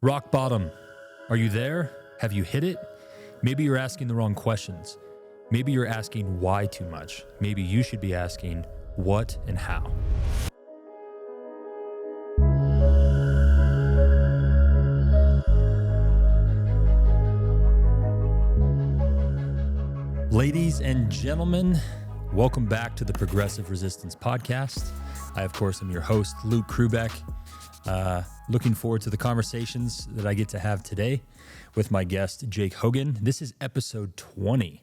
Rock bottom. Are you there? Have you hit it? Maybe you're asking the wrong questions. Maybe you're asking why too much. Maybe you should be asking what and how. Ladies and gentlemen, welcome back to the Progressive Resistance Podcast. I, of course, am your host, Luke Krubeck. Looking forward to the conversations that I get to have today with my guest, Jake Hogan. This is episode 20,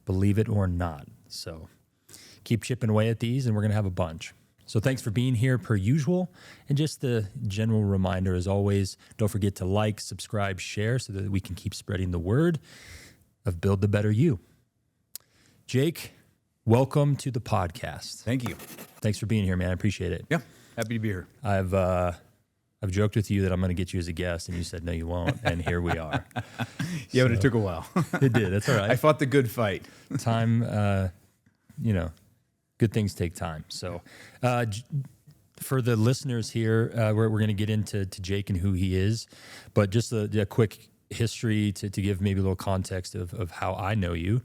believe it or not. So keep chipping away at these and we're going to have a bunch. So thanks for being here per usual. And just the general reminder, as always, don't forget to like, subscribe, share so that we can keep spreading the word of Build the Better You. Jake, welcome to the podcast. Thank you. Thanks for being here, man. I appreciate it. Yeah, happy to be here. I've joked with you that I'm going to get you as a guest, and you said, no, you won't. And here we are. Yeah, but it took a while. It did. That's all right. I fought the good fight. Time, good things take time. So for the listeners here, we're going to get into Jake and who he is. But just a quick history to give maybe a little context of how I know you.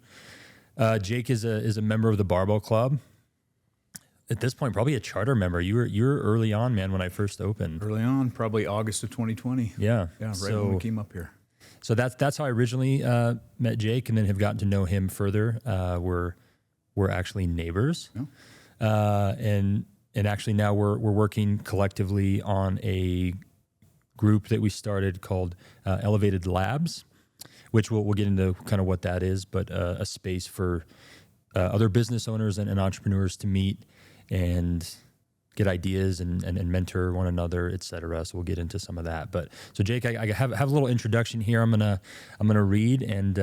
Jake is a member of the Barbell Club. At this point, probably a charter member. You were early on, man, when I first opened. Early on, probably August of 2020. Yeah. Yeah, right when we came up here. So that's how I originally met Jake, and then have gotten to know him further. We're actually neighbors, and actually now we're working collectively on a group that we started called Elevated Labs, which we'll get into kind of what that is, but a space for other business owners and entrepreneurs to meet and get ideas and mentor one another, et cetera. So we'll get into some of that. But so Jake, I have a little introduction here. I'm gonna read, and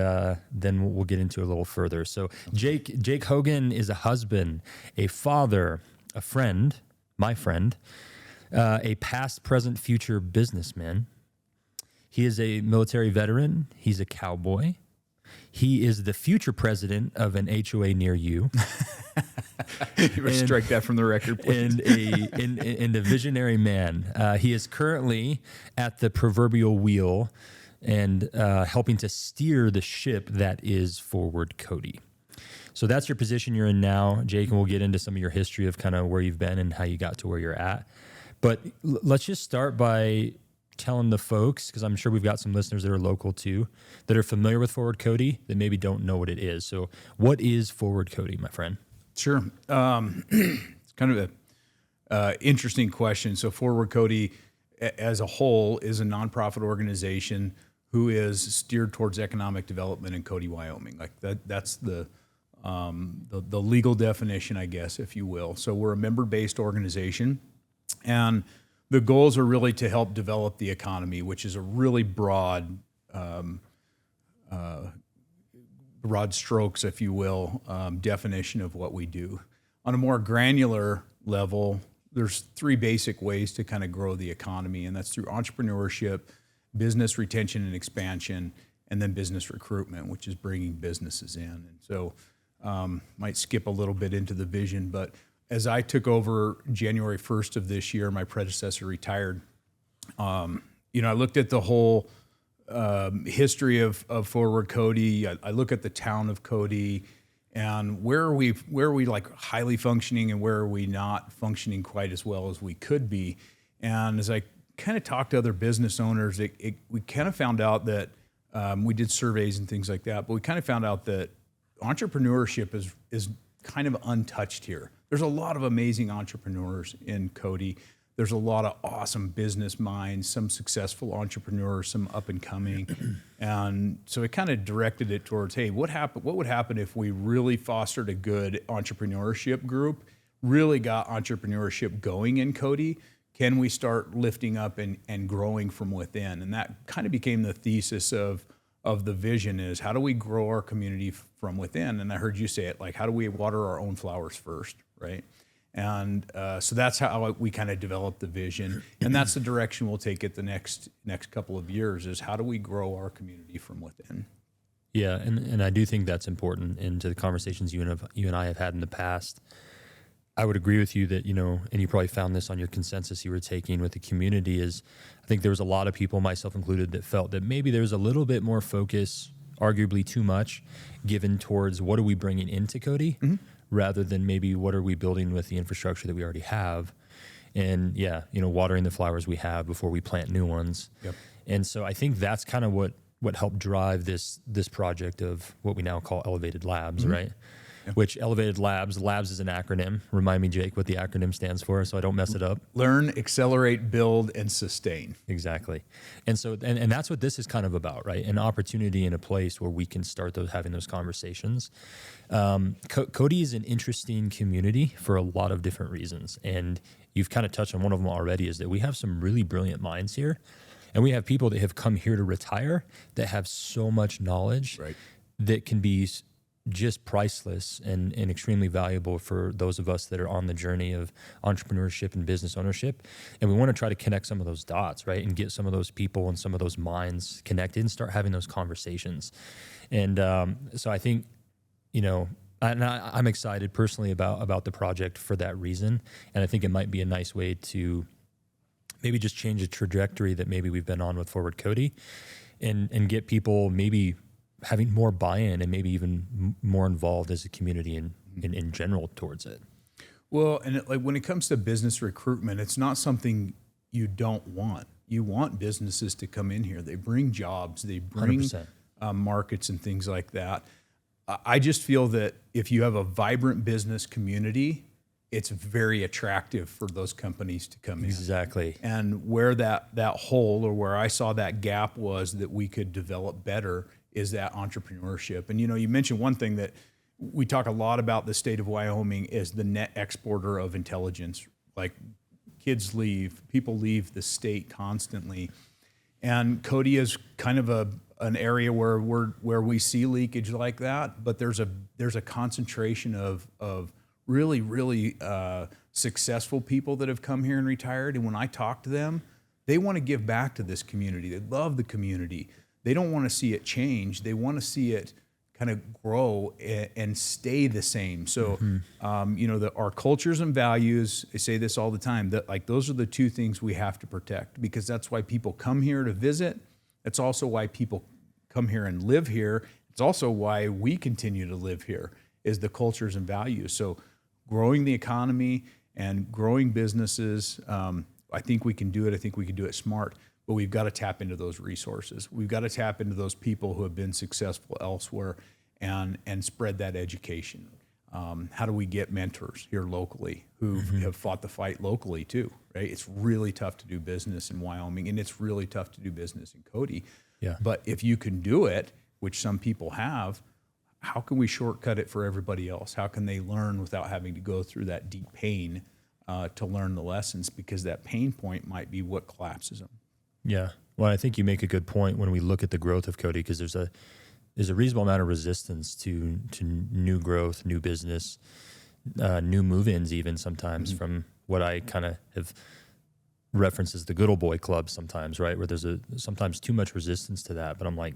then we'll get into a little further. So Jake Hogan is a husband, a father, a friend, my friend, a past, present, future businessman. He is a military veteran. He's a cowboy. He is the future president of an HOA near you. You strike that from the record, please. And a visionary man. He is currently at the proverbial wheel and helping to steer the ship that is Forward Cody. So that's your position you're in now, Jake, and we'll get into some of your history of kind of where you've been and how you got to where you're at. But let's just start by telling the folks, because I'm sure we've got some listeners that are local too, that are familiar with Forward Cody that maybe don't know what it is. So what is Forward Cody, my friend? Sure. It's kind of an interesting question. So Forward Cody as a whole is a nonprofit organization who is steered towards economic development in Cody, Wyoming. Like that's the legal definition, I guess, if you will. So we're a member-based organization, and the goals are really to help develop the economy, which is a really broad strokes, if you will, definition of what we do. On a more granular level, there's three basic ways to kind of grow the economy, and that's through entrepreneurship, business retention and expansion, and then business recruitment, which is bringing businesses in. And so might skip a little bit into the vision, but as I took over January 1st of this year, my predecessor retired. I looked at the whole history of Forward Cody. I look at the town of Cody, and where are we like highly functioning, and where are we not functioning quite as well as we could be. And as I kind of talked to other business owners, we kind of found out that we did surveys and things like that, but we kind of found out that entrepreneurship is kind of untouched here. There's a lot of amazing entrepreneurs in Cody. There's a lot of awesome business minds, some successful entrepreneurs, some up and coming. And so it kind of directed it towards, hey, what would happen if we really fostered a good entrepreneurship group, really got entrepreneurship going in Cody? Can we start lifting up and growing from within? And that kind of became the thesis of the vision, is how do we grow our community from within? And I heard you say it, like, how do we water our own flowers first, right? And so that's how we kind of developed the vision, and that's the direction we'll take it the next couple of years, is how do we grow our community from within? Yeah, and I do think that's important into the conversations you and I have had in the past. I would agree with you that, and you probably found this on your consensus you were taking with the community, is I think there was a lot of people, myself included, that felt that maybe there's a little bit more focus, arguably too much, given towards what are we bringing into Cody rather than maybe what are we building with the infrastructure that we already have. And watering the flowers we have before we plant new ones. Yep. And so I think that's kind of what helped drive this project of what we now call Elevated Labs, right? Yep. Which Elevated Labs is an acronym. Remind me, Jake, what the acronym stands for so I don't mess it up. Learn, accelerate, build, and sustain. Exactly. And so, and that's what this is kind of about, right? An opportunity and a place where we can start having those conversations. Cody is an interesting community for a lot of different reasons. And you've kind of touched on one of them already, is that we have some really brilliant minds here. And we have people that have come here to retire that have so much knowledge that can be just priceless and extremely valuable for those of us that are on the journey of entrepreneurship and business ownership. And we want to try to connect some of those dots, right? And get some of those people and some of those minds connected and start having those conversations. And so I think, I'm excited personally about the project for that reason. And I think it might be a nice way to maybe just change the trajectory that maybe we've been on with Forward Cody and get people maybe having more buy-in and maybe even more involved as a community in general towards it. Well, and when it comes to business recruitment, it's not something you don't want. You want businesses to come in here. They bring jobs, they bring markets and things like that. I just feel that if you have a vibrant business community, it's very attractive for those companies to come in. Exactly. And where that hole, or where I saw that gap was that we could develop better, is that entrepreneurship. And you mentioned one thing that we talk a lot about the state of Wyoming is the net exporter of intelligence. Like people leave the state constantly. And Cody is kind of an area where we see leakage like that, but there's a concentration of really, really successful people that have come here and retired. And when I talk to them, they want to give back to this community. They love the community. They don't want to see it change. They want to see it kind of grow and stay the same. So, our cultures and values, I say this all the time, that those are the two things we have to protect, because that's why people come here to visit. It's also why people come here and live here. It's also why we continue to live here, is the cultures and values. So growing the economy and growing businesses, I think we can do it. I think we can do it smart. But we've got to tap into those resources. We've got to tap into those people who have been successful elsewhere and spread that education. How do we get mentors here locally who have fought the fight locally too, right? It's really tough to do business in Wyoming, and it's really tough to do business in Cody. Yeah. But if you can do it, which some people have, how can we shortcut it for everybody else? How can they learn without having to go through that deep pain to learn the lessons? Because that pain point might be what collapses them. Yeah. Well, I think you make a good point when we look at the growth of Cody, because there's a reasonable amount of resistance to new growth, new business, new move-ins, even sometimes, from what I kind of have referenced as the good old boy club sometimes, right? Where there's sometimes too much resistance to that. But I'm like,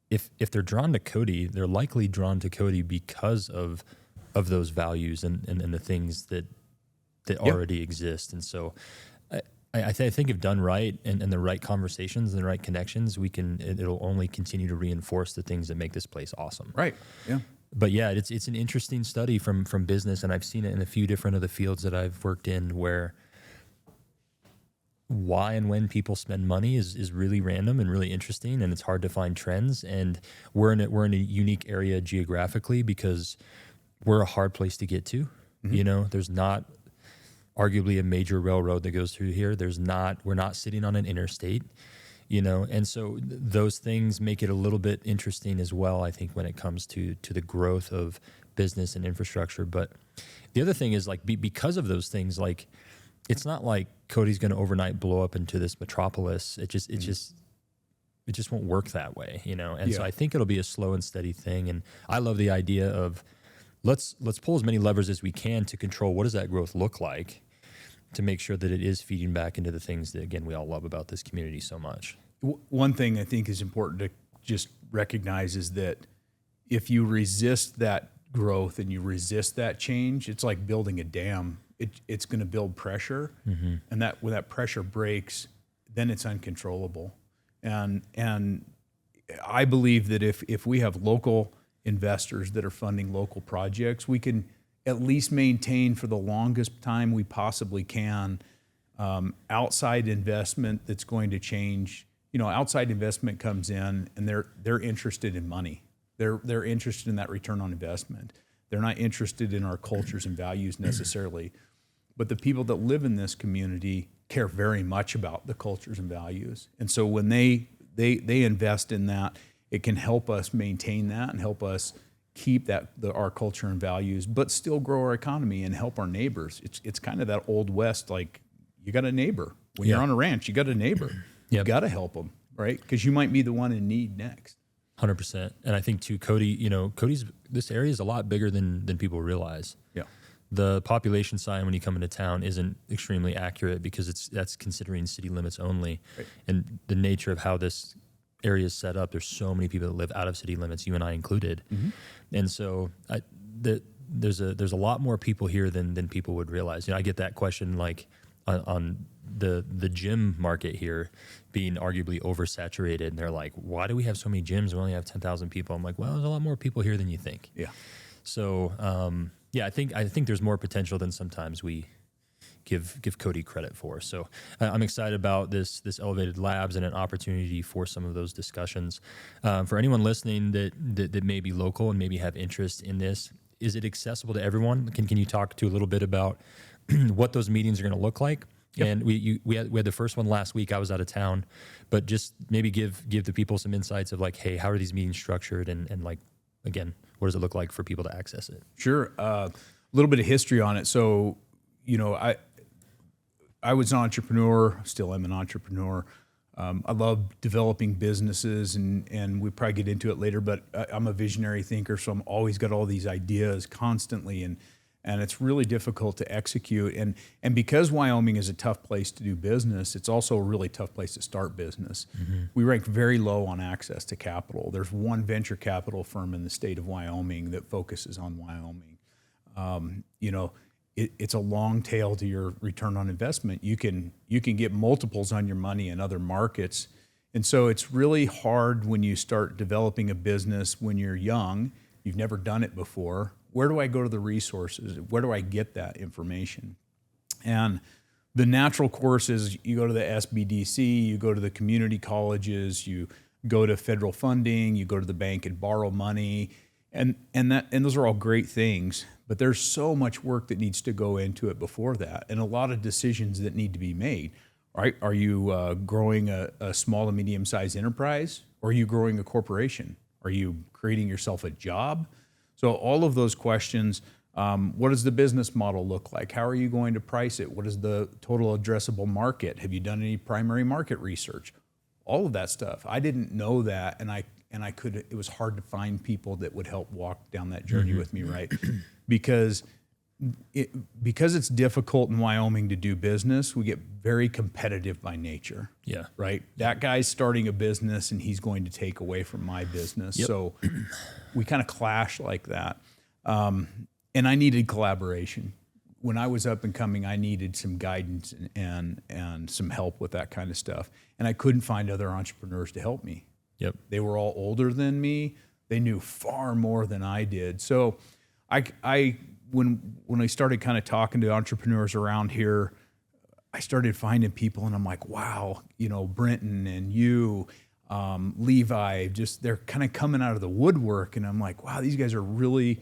if they're drawn to Cody, they're likely drawn to Cody because of those values and the things that already exist. And so I think if done right and the right conversations and the right connections, it'll only continue to reinforce the things that make this place awesome. Right. Yeah. But yeah, it's an interesting study from business, and I've seen it in a few different of the fields that I've worked in, where why and when people spend money is really random and really interesting, and it's hard to find trends. And we're in a unique area geographically because we're a hard place to get to. There's not arguably a major railroad that goes through here. We're not sitting on an interstate, and so those things make it a little bit interesting as well, I think, when it comes to the growth of business and infrastructure. But the other thing is, because of those things, it's not like Cody's going to overnight blow up into this metropolis. It just won't work that way, And so I think it'll be a slow and steady thing. And I love the idea of let's pull as many levers as we can to control what does that growth look like, to make sure that it is feeding back into the things that, again, we all love about this community so much. One thing I think is important to just recognize is that if you resist that growth and you resist that change, it's like building a dam. It's going to build pressure, and that when that pressure breaks, then it's uncontrollable. And I believe that if we have local investors that are funding local projects, we can at least maintain for the longest time we possibly can outside investment that's going to change. Outside investment comes in and they're interested in money. They're interested in that return on investment. They're not interested in our cultures and values necessarily. But the people that live in this community care very much about the cultures and values. And so when they invest in that, it can help us maintain that and help us keep our culture and values, but still grow our economy and help our neighbors. It's kind of that old West, like you got a neighbor. When you're on a ranch, you got a neighbor. You got to help them, right? Because you might be the one in need next. 100%. And I think too, Cody, this area is a lot bigger than people realize. Yeah. The population sign when you come into town isn't extremely accurate because that's considering city limits only. Right. And the nature of how this area is set up, there's so many people that live out of city limits, you and I included. And so there's a lot more people here than people would realize. I get that question like on the gym market here being arguably oversaturated, and they're like, why do we have so many gyms? We only have 10,000 people. I'm like, well, there's a lot more people here than you think. Yeah. So I think there's more potential than sometimes we give Cody credit for. So I'm excited about this Elevated Labs and an opportunity for some of those discussions. For anyone listening that may be local and maybe have interest in this, is it accessible to everyone? Can you talk to a little bit about what those meetings are going to look like? Yep. And we had the first one last week. I was out of town, but just maybe give the people some insights of like, hey, how are these meetings structured, and like, again, what does it look like for people to access it? Sure. A little bit of history on it. So, I was an entrepreneur, still am an entrepreneur. I love developing businesses, and we probably get into it later, but I'm a visionary thinker, so I'm always got all these ideas constantly, and it's really difficult to execute. And because Wyoming is a tough place to do business, it's also a really tough place to start business. We rank very low on access to capital. There's one venture capital firm in the state of Wyoming that focuses on Wyoming. It's a long tail to your return on investment. You can get multiples on your money in other markets. And so it's really hard when you start developing a business when you're young, you've never done it before. Where do I go to the resources? Where do I get that information? And the natural course is you go to the SBDC, you go to the community colleges, you go to federal funding, you go to the bank and borrow money. And those are all great things, but there's so much work that needs to go into it before that, and a lot of decisions that need to be made. Right? Are you growing a small to medium-sized enterprise, or are you growing a corporation? Are you creating yourself a job? So all of those questions, what does the business model look like? How are you going to price it? What is the total addressable market? Have you done any primary market research? All of that stuff. I didn't know that, and it was hard to find people that would help walk down that journey with me, right? Because it's difficult in Wyoming to do business, we get very competitive by nature. Yeah. Right? That guy's starting a business and he's going to take away from my business. Yep. So we kind of clash like that. And I needed collaboration. When I was up and coming, I needed some guidance and some help with that kind of stuff. And I couldn't find other entrepreneurs to help me. Yep. They were all older than me. They knew far more than I did. So when I started kind of talking to entrepreneurs around here, I started finding people, and I'm like, wow, Brenton and you, Levi, they're kind of coming out of the woodwork. And I'm like, wow, these guys are really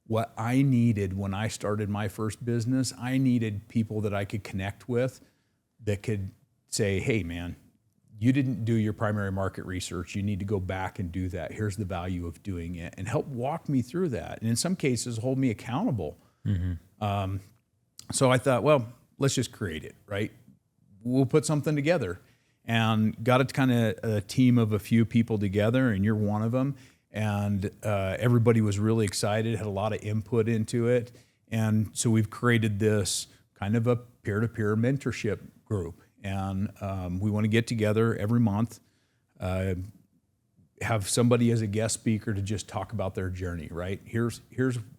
what I needed when I started my first business. I needed people that I could connect with that could say, hey, man, you didn't do your primary market research. You need to go back and do that. Here's the value of doing it, and help walk me through that. And in some cases, hold me accountable. So I thought, well, let's just create it, right? We'll put something together, and got a team of a few people together, and you're one of them. And everybody was really excited, had a lot of input into it. And so we've created this kind of a peer-to-peer mentorship group. And we want to get together every month, have somebody as a guest speaker to just talk about their journey, right? Here's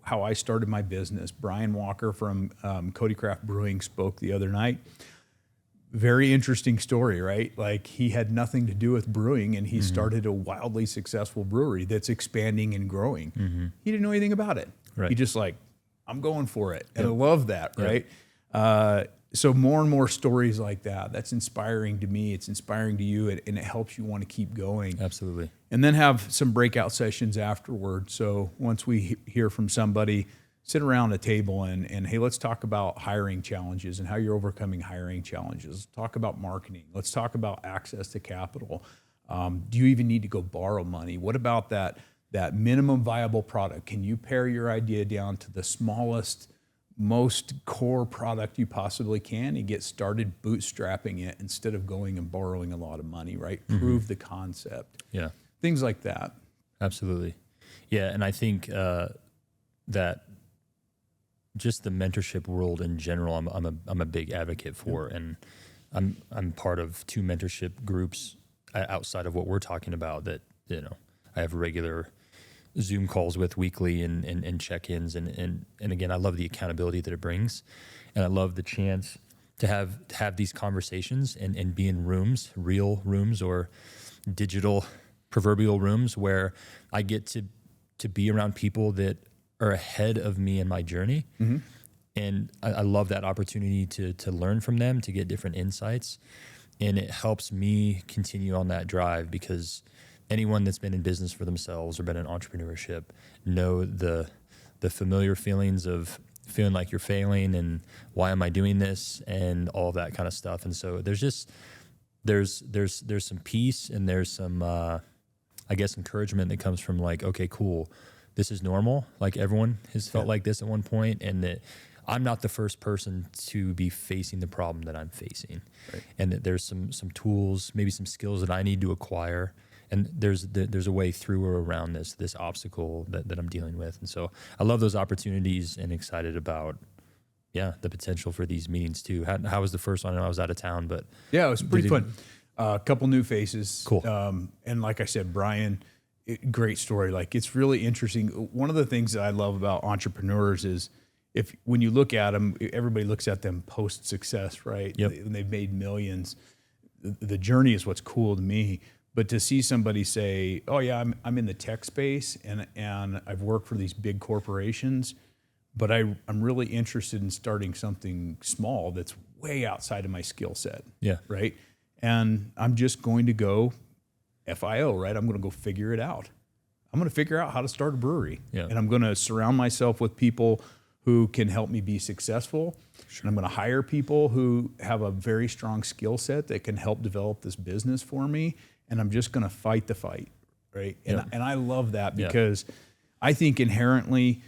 how I started my business. Brian Walker from Cody Craft Brewing spoke the other night. Very interesting story, right? Like, he had nothing to do with brewing, and he started a wildly successful brewery that's expanding and growing. He didn't know anything about it. Right. He just like, I'm going for it. And I love that, right? So more and more stories like that. That's inspiring to me. It's inspiring to you, and it helps you want to keep going. Absolutely. And then have some breakout sessions afterward. So once we hear from somebody, sit around a table and hey, let's talk about hiring challenges and how you're overcoming hiring challenges. Talk about marketing. Let's talk about access to capital. Do you even need to go borrow money? What about that minimum viable product? Can you pare your idea down to the smallest, most core product you possibly can and get started bootstrapping it instead of going and borrowing a lot of money, right? Prove the concept. Yeah. Things like that. Absolutely. Yeah. And I think that just the mentorship world in general, I'm a big advocate for, and I'm part of 2 mentorship groups outside of what we're talking about that, I have regular Zoom calls with weekly and check-ins. And again, I love the accountability that it brings, and I love the chance to have these conversations and be in rooms, real rooms or digital proverbial rooms, where I get to be around people that are ahead of me in my journey. And I love that opportunity to learn from them, to get different insights. And it helps me continue on that drive, because anyone that's been in business for themselves or been in entrepreneurship know the familiar feelings of feeling like you're failing and why am I doing this and all of that kind of stuff. And so there's some peace, and there's some, I guess, encouragement that comes from like, okay, cool. This is normal. Like, everyone has felt like this at one point, and that I'm not the first person to be facing the problem that I'm facing. Right. And that there's some tools, maybe some skills that I need to acquire. And there's a way through or around this obstacle that I'm dealing with. And so I love those opportunities, and excited about, the potential for these meetings too. How was the first one? I know I was out of town, but yeah, it was pretty fun. A couple new faces. Cool. And like I said, Brian, great story. Like, it's really interesting. One of the things that I love about entrepreneurs is when you look at them, everybody looks at them post success, right? Yep. And they've made millions. The journey is what's cool to me. But to see somebody say, "Oh yeah, I'm in the tech space and I've worked for these big corporations, but I'm really interested in starting something small that's way outside of my skill set." Yeah. Right. And I'm just going to go FIO, right? I'm going to go figure it out. I'm going to figure out how to start a brewery. Yeah. And I'm going to surround myself with people who can help me be successful. Sure. And I'm going to hire people who have a very strong skill set that can help develop this business for me. And I'm just going to fight the fight, right? And, and I love that, because I think inherently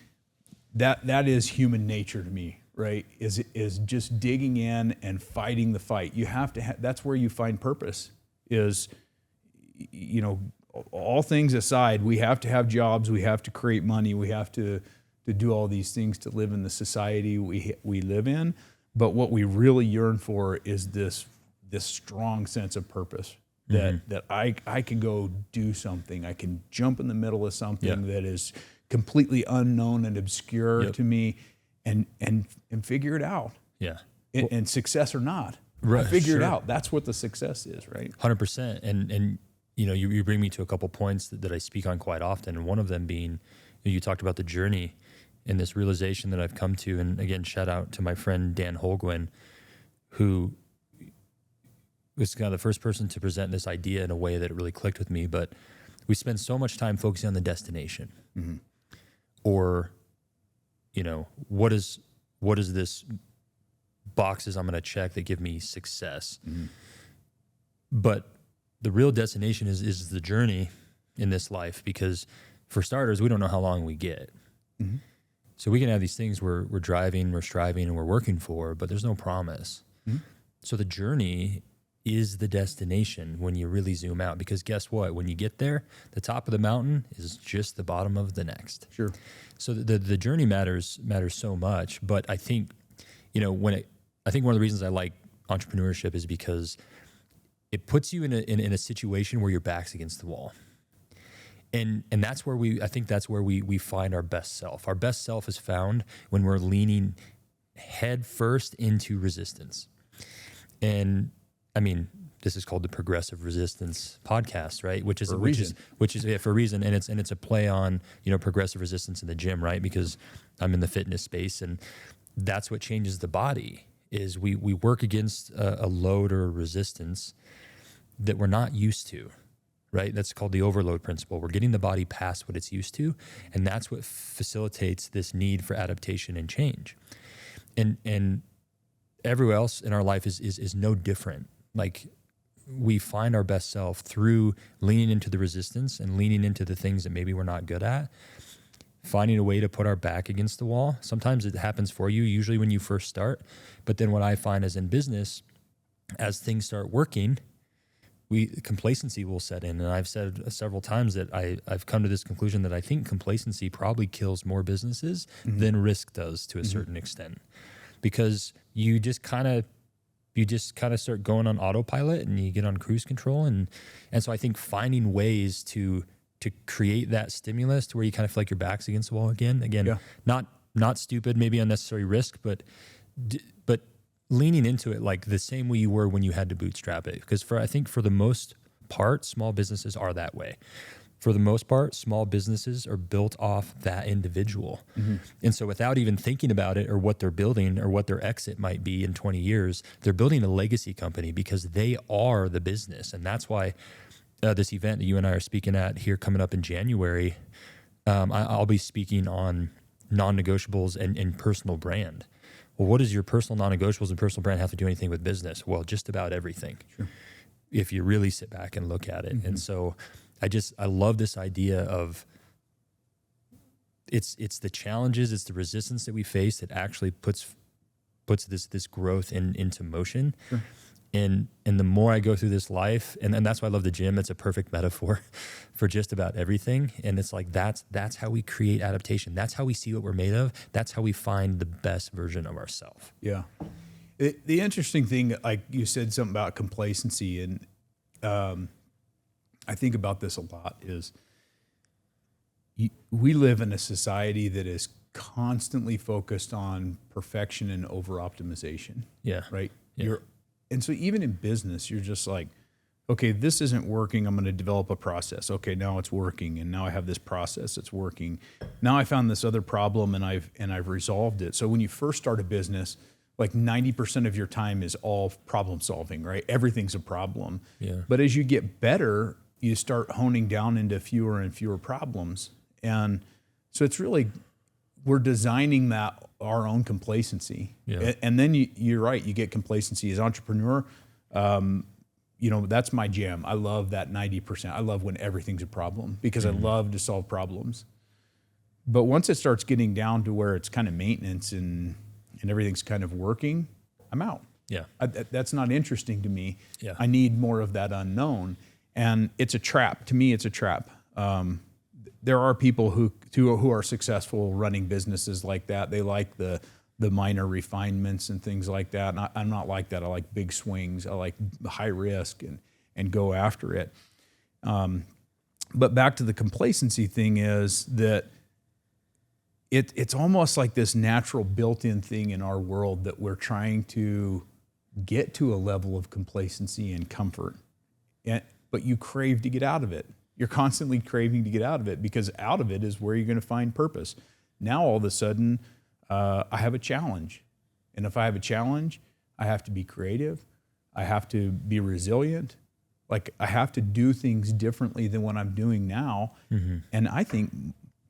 that is human nature to me, right? Is just digging in and fighting the fight. You have to that's where you find purpose. Is, all things aside, we have to have jobs, we have to create money, we have to do all these things to live in the society we live in. But what we really yearn for is this strong sense of purpose. That I can go do something. I can jump in the middle of something that is completely unknown and obscure to me, and figure it out. Yeah, and success or not, right? Figure it out. That's what the success is, right? 100%. And you bring me to a couple points that I speak on quite often, and one of them being, you talked about the journey and this realization that I've come to. And again, shout out to my friend Dan Holguin, who was kind of the first person to present this idea in a way that it really clicked with me. But we spend so much time focusing on the destination, or, what is this boxes I'm going to check that give me success. But the real destination is the journey in this life, because for starters, we don't know how long we get. So we can have these things we're driving, we're striving, and we're working for, but there's no promise. So the journey is the destination when you really zoom out, because guess what? When you get there, the top of the mountain is just the bottom of the next. Sure. So the journey matters so much. But I think, I think one of the reasons I like entrepreneurship is because it puts you in a situation where your back's against the wall. And that's where I think that's where we find our best self. Our best self is found when we're leaning head first into resistance. And I mean, this is called the Progressive Resistance Podcast, right? Which is for a reason, and it's a play on, you know, progressive resistance in the gym, right? Because I'm in the fitness space, and that's what changes the body. Is we work against a load or a resistance that we're not used to, right? That's called the overload principle. We're getting the body past what it's used to, and that's what facilitates this need for adaptation and change. And everywhere else in our life is no different. Like, we find our best self through leaning into the resistance and leaning into the things that maybe we're not good at, finding a way to put our back against the wall. Sometimes it happens for you, usually when you first start. But then what I find is in business, as things start working, complacency will set in. And I've said several times that I've come to this conclusion that I think complacency probably kills more businesses than risk does to a certain extent. Because you just kind of start going on autopilot and you get on cruise control. And so I think finding ways to create that stimulus to where you kind of feel like your back's against the wall again, not stupid, maybe unnecessary risk, but leaning into it like the same way you were when you had to bootstrap it. Because I think for the most part, small businesses are that way. For the most part, small businesses are built off that individual. And so without even thinking about it or what they're building or what their exit might be in 20 years, they're building a legacy company because they are the business. And that's why this event that you and I are speaking at here coming up in January, I'll be speaking on non-negotiables and personal brand. Well, what does your personal non-negotiables and personal brand have to do anything with business? Well, just about everything. Sure. If you really sit back and look at it. And so I love this idea of it's the challenges, it's the resistance that we face that actually puts this growth into motion. Sure. And the more I go through this life, and that's why I love the gym. It's a perfect metaphor for just about everything. And it's like that's how we create adaptation. That's how we see what we're made of. That's how we find the best version of ourselves. Yeah. The interesting thing, like you said something about complacency, and I think about this a lot, is we live in a society that is constantly focused on perfection and over-optimization. Yeah. Right? Yeah. And so even in business, you're just like, okay, this isn't working. I'm going to develop a process. Okay, now it's working. And now I have this process that's working. Now I found this other problem and I've resolved it. So when you first start a business, like 90% of your time is all problem solving, right? Everything's a problem. Yeah. But as you get better, you start honing down into fewer and fewer problems. And so it's really, we're designing that our own complacency. Yeah. And then you're right, you get complacency as entrepreneur. That's my jam. I love that 90%. I love when everything's a problem because I love to solve problems. But once it starts getting down to where it's kind of maintenance and everything's kind of working, I'm out. Yeah. That's not interesting to me. Yeah. I need more of that unknown. And it's a trap. To me, it's a trap. There are people who are successful running businesses like that. They like the minor refinements and things like that. And I'm not like that. I like big swings. I like high risk and go after it. But back to the complacency thing is that it's almost like this natural built-in thing in our world that we're trying to get to a level of complacency and comfort. But you crave to get out of it. You're constantly craving to get out of it because out of it is where you're going to find purpose. Now, all of a sudden, I have a challenge. And if I have a challenge, I have to be creative. I have to be resilient. Like, I have to do things differently than what I'm doing now. And I think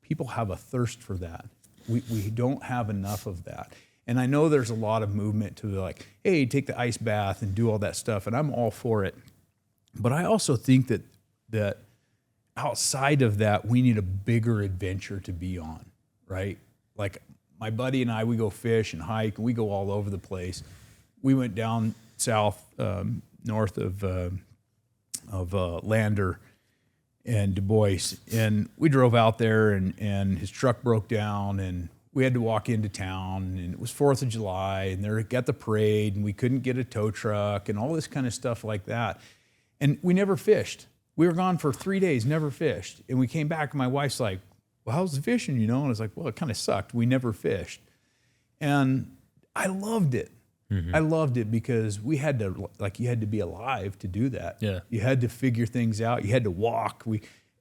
people have a thirst for that. We don't have enough of that. And I know there's a lot of movement to like, hey, take the ice bath and do all that stuff. And I'm all for it. But I also think that outside of that, we need a bigger adventure to be on, right? Like my buddy and I, we go fish and hike, and we go all over the place. We went down south, north of Lander and Du Bois, and we drove out there, and his truck broke down, and we had to walk into town, and it was 4th of July, and they got the parade, and we couldn't get a tow truck, and all this kind of stuff like that. And we never fished. We were gone for 3 days, never fished. And we came back and my wife's like, well, how's the fishing, And I was like, well, it kind of sucked. We never fished. And I loved it. Mm-hmm. I loved it because we had to, you had to be alive to do that. Yeah. You had to figure things out. You had to walk.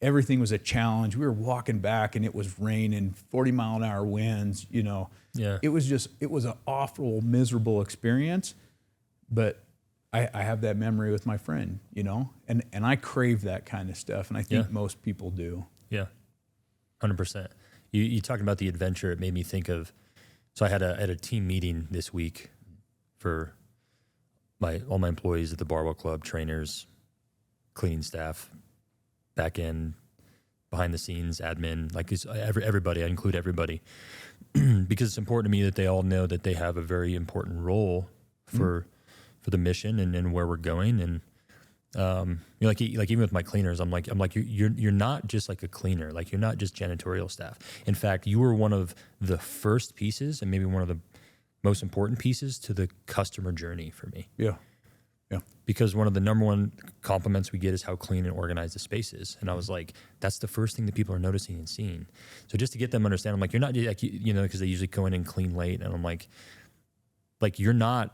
Everything was a challenge. We were walking back and it was raining, 40-mile-an-hour winds, Yeah. It was an awful, miserable experience. But I have that memory with my friend, and I crave that kind of stuff. And I think most people do. Yeah. 100%. You talking about the adventure, it made me think of, so I had a team meeting this week for all my employees at the Barbell Club, trainers, cleaning staff, back end, behind the scenes, admin, everybody. I include everybody because it's important to me that they all know that they have a very important role for the mission and where we're going. And even with my cleaners, I'm like you're not just like a cleaner, you're not just janitorial staff. In fact, you were one of the first pieces and maybe one of the most important pieces to the customer journey for me. Yeah. Yeah. Because one of the number one compliments we get is how clean and organized the space is. And I was like, that's the first thing that people are noticing and seeing. So just to get them to understand, I'm like, you're not because they usually go in and clean late. And I'm like you're not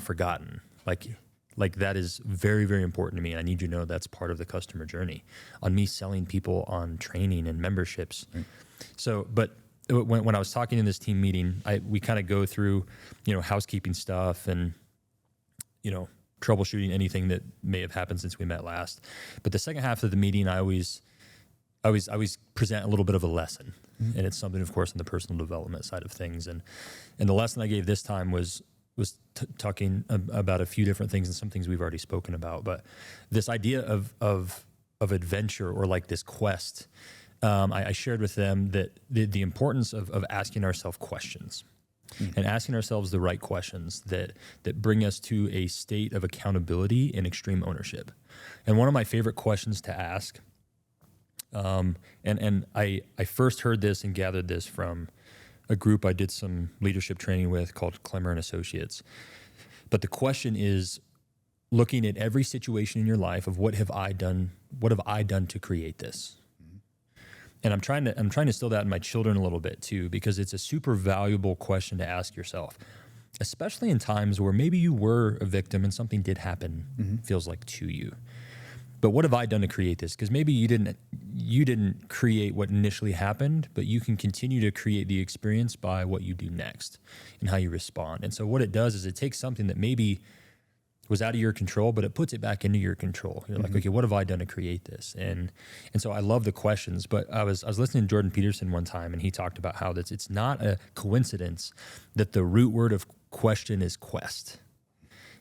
forgotten. Like that is very, very important to me. And I need you to know that's part of the customer journey on me selling people on training and memberships. Right. So, but when I was talking in this team meeting, we kind of go through, housekeeping stuff and, troubleshooting anything that may have happened since we met last. But the second half of the meeting, I always present a little bit of a lesson. Mm-hmm. And it's something, of course, on the personal development side of things. And the lesson I gave this time was talking about a few different things and some things we've already spoken about. But this idea of adventure or this quest, I shared with them that the importance of asking ourselves questions. Mm-hmm. And asking ourselves the right questions that bring us to a state of accountability and extreme ownership. And one of my favorite questions to ask, and I first heard this and gathered this from a group I did some leadership training with called Clemmer and Associates. But the question is looking at every situation in your life of what have I done to create this? And I'm trying to instill that in my children a little bit too, because it's a super valuable question to ask yourself, especially in times where maybe you were a victim and something did happen, feels like to you. But what have I done to create this? Because maybe you didn't create what initially happened, but you can continue to create the experience by what you do next and how you respond. And so what it does is it takes something that maybe was out of your control, but it puts it back into your control. You're like, okay, what have I done to create this? And so I love the questions, but I was listening to Jordan Peterson one time, and he talked about how it's not a coincidence that the root word of question is quest.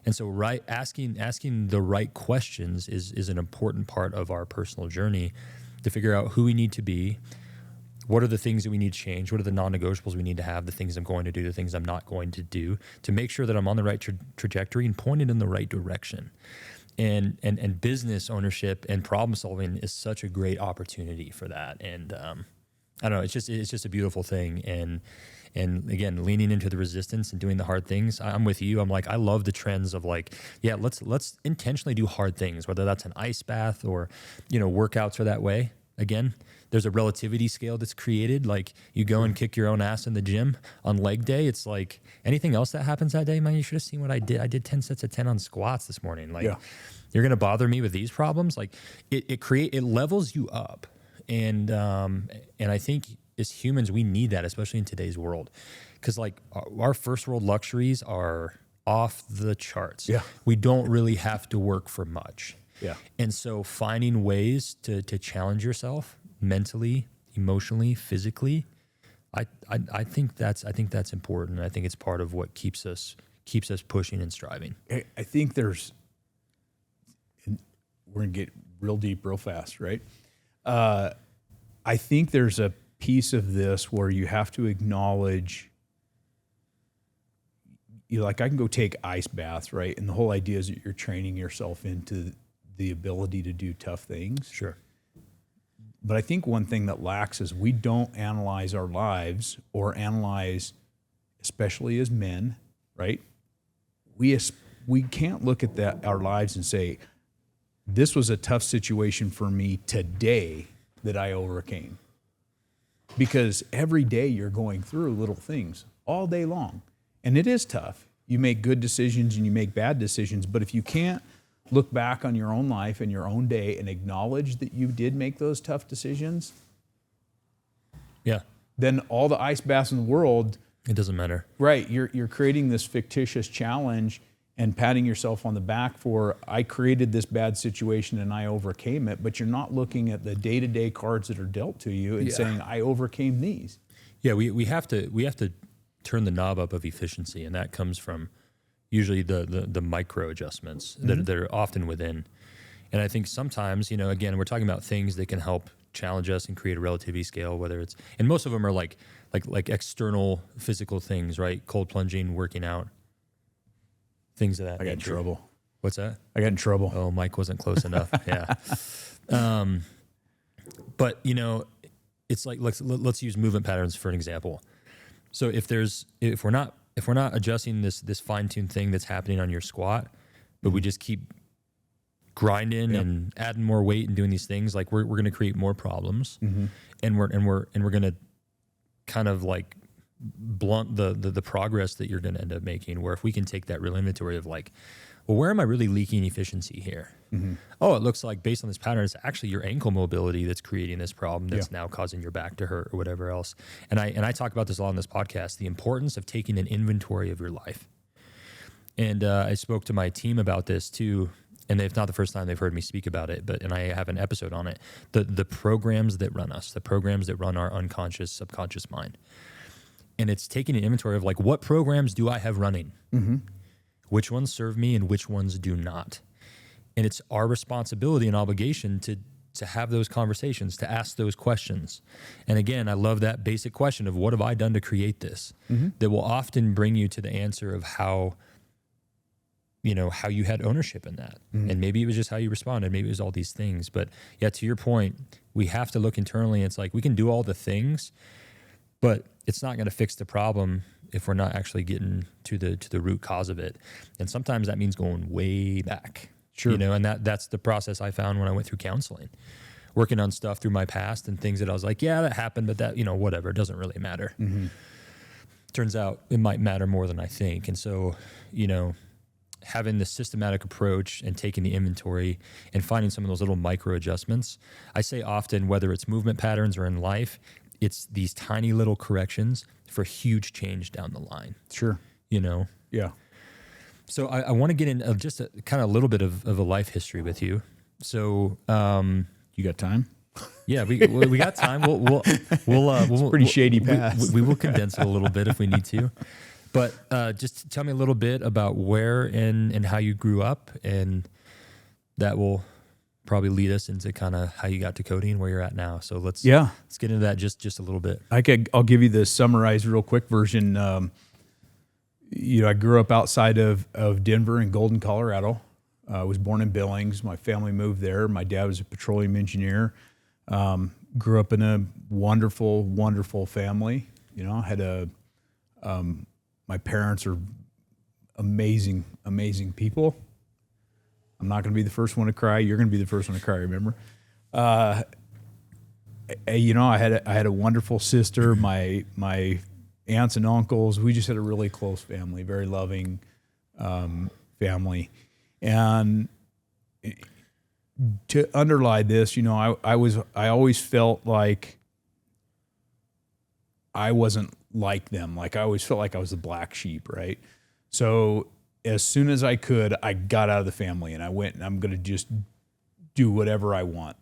And so asking the right questions is an important part of our personal journey to figure out who we need to be, what are the things that we need to change, what are the non-negotiables we need to have, the things I'm going to do, the things I'm not going to do, to make sure that I'm on the right trajectory and pointed in the right direction. And business ownership and problem solving is such a great opportunity for that. And I don't know, it's just a beautiful thing. And again, leaning into the resistance and doing the hard things. I'm with you. I'm like, I love the trends of let's intentionally do hard things, whether that's an ice bath or, workouts are that way. Again, there's a relativity scale that's created. Like you go and kick your own ass in the gym on leg day. It's like anything else that happens that day, man, you should have seen what I did. I did 10 sets of 10 on squats this morning. You're going to bother me with these problems. It levels you up. And I think as humans, we need that, especially in today's world. Because our first world luxuries are off the charts. Yeah. We don't really have to work for much. Yeah. And so finding ways to challenge yourself mentally, emotionally, physically, I think that's important. I think it's part of what keeps us pushing and striving. I think we're going to get real deep real fast, right? I think there's a piece of this where you have to acknowledge, I can go take ice baths, right? And the whole idea is that you're training yourself into the ability to do tough things. Sure. But I think one thing that lacks is we don't analyze our lives or analyze, especially as men, right? We can't look at our lives and say, this was a tough situation for me today that I overcame. Because every day you're going through little things all day long. And it is tough. You make good decisions and you make bad decisions. But if you can't look back on your own life and your own day and acknowledge that you did make those tough decisions, yeah, then all the ice baths in the world, it doesn't matter. Right. You're creating this fictitious challenge and patting yourself on the back for, I created this bad situation and I overcame it, but you're not looking at the day-to-day cards that are dealt to you and saying, I overcame these. Yeah, we have to turn the knob up of efficiency, and that comes from usually the micro adjustments that are often within. And I think sometimes, again, we're talking about things that can help challenge us and create a relativity scale, whether it's, and most of them are like external physical things, right? Cold plunging, working out, things of that nature. I got in trouble. What's that? I got in trouble. Oh, Mike wasn't close enough. Yeah. But it's like, let's use movement patterns for an example. So if we're not adjusting this fine-tuned thing that's happening on your squat, but we just keep grinding and adding more weight and doing these things, like we're going to create more problems, and we're going to kind of like blunt the progress that you're going to end up making. Where if we can take that real inventory of like, well, where am I really leaking efficiency here? Oh, it looks like based on this pattern, it's actually your ankle mobility that's creating this problem that's now causing your back to hurt or whatever else. And I talk about this a lot on this podcast, the importance of taking an inventory of your life. And I spoke to my team about this too, and it's not the first time they've heard me speak about it, and I have an episode on it. The programs that run us, the programs that run our unconscious, subconscious mind. And it's taking an inventory of like, what programs do I have running? Which ones serve me and which ones do not? And it's our responsibility and obligation to have those conversations, to ask those questions. And again, I love that basic question of what have I done to create this? That will often bring you to the answer of how you had ownership in that. And maybe it was just how you responded. Maybe it was all these things. But yeah, to your point, we have to look internally. It's like we can do all the things, but it's not going to fix the problem if we're not actually getting to the root cause of it. And sometimes that means going way back. Sure. And that's the process I found when I went through counseling, working on stuff through my past and things that I was like, yeah, that happened, but that, whatever, it doesn't really matter. Turns out it might matter more than I think. And so, having the systematic approach and taking the inventory and finding some of those little micro adjustments, I say often, whether it's movement patterns or in life, it's these tiny little corrections for huge change down the line. Sure. Yeah. So I want to get in just a kind of a little bit of a life history with you. So you got time? Yeah, we got time. We'll pretty shady pass. We will condense it a little bit if we need to. But just tell me a little bit about where and how you grew up, and that will probably lead us into kind of how you got to Cody and where you're at now. So let's get into that just a little bit. I'll give you the summarized real quick version. I grew up outside of Denver in Golden, Colorado. I was born in Billings. My family moved there. My dad was a petroleum engineer. Grew up in a wonderful, wonderful family. Had my parents are amazing, amazing people. I'm not going to be the first one to cry. You're going to be the first one to cry, remember? I had a wonderful sister. My aunts and uncles, we just had a really close family, very loving family. And to underlie this, I always felt like I wasn't like them. Like I always felt like I was the black sheep, right? So as soon as I could, I got out of the family and I went and I'm going to just do whatever I want.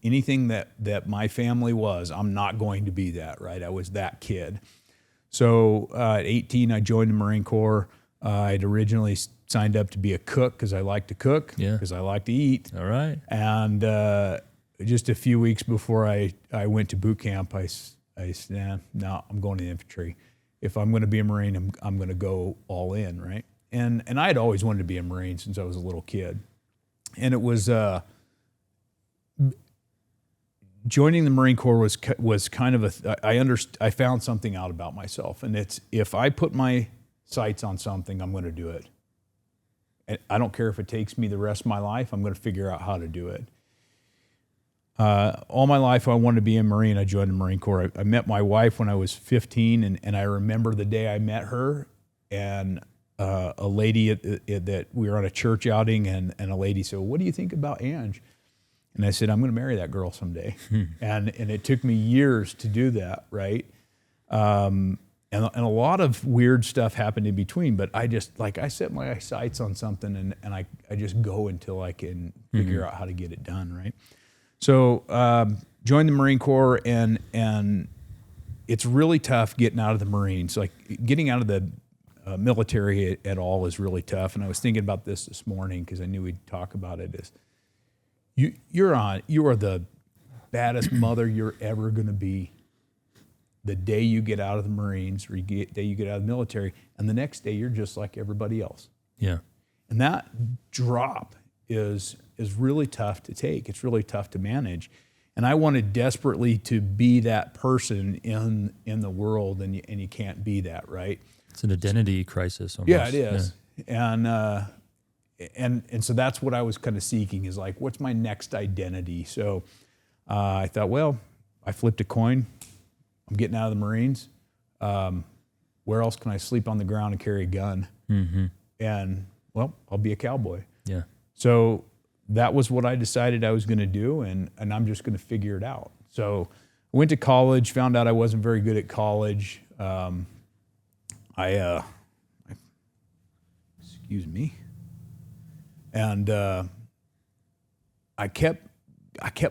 Anything that my family was, I'm not going to be that, right? I was that kid. So at 18, I joined the Marine Corps. I'd originally signed up to be a cook because I like to cook, because I like to eat. All right. And just a few weeks before I went to boot camp, I said, no, I'm going to the infantry. If I'm going to be a Marine, I'm going to go all in, right? And I had always wanted to be a Marine since I was a little kid. And it was joining the Marine Corps was kind of I found something out about myself, and it's if I put my sights on something, I'm going to do it. I don't care if it takes me the rest of my life. I'm going to figure out how to do it. All my life, I wanted to be a Marine. I joined the Marine Corps. I met my wife when I was 15, and I remember the day I met her, and a lady that we were on a church outing, and a lady said, "What do you think about Ange?" And I said, "I'm going to marry that girl someday." And it took me years to do that, right? And a lot of weird stuff happened in between, but I set my sights on something, and I just go until I can figure out how to get it done, right? So joined the Marine Corps, and it's really tough getting out of the Marines. Like getting out of the military at all is really tough. And I was thinking about this morning because I knew we'd talk about it. Is you are the baddest mother you're ever going to be the day you get out of the Marines or the day you get out of the military, and the next day you're just like everybody else. Yeah. And that drop is really tough to take. It's really tough to manage. And I wanted desperately to be that person in the world, and you can't be that, right? It's an identity crisis almost. Yeah, it is. Yeah. And so that's what I was kind of seeking, is like, what's my next identity? So I thought, well, I flipped a coin. I'm getting out of the Marines. Where else can I sleep on the ground and carry a gun? Mm-hmm. And, well, I'll be a cowboy. Yeah. So that was what I decided I was going to do, and I'm just going to figure it out. So I went to college, found out I wasn't very good at college. Excuse me. And I kept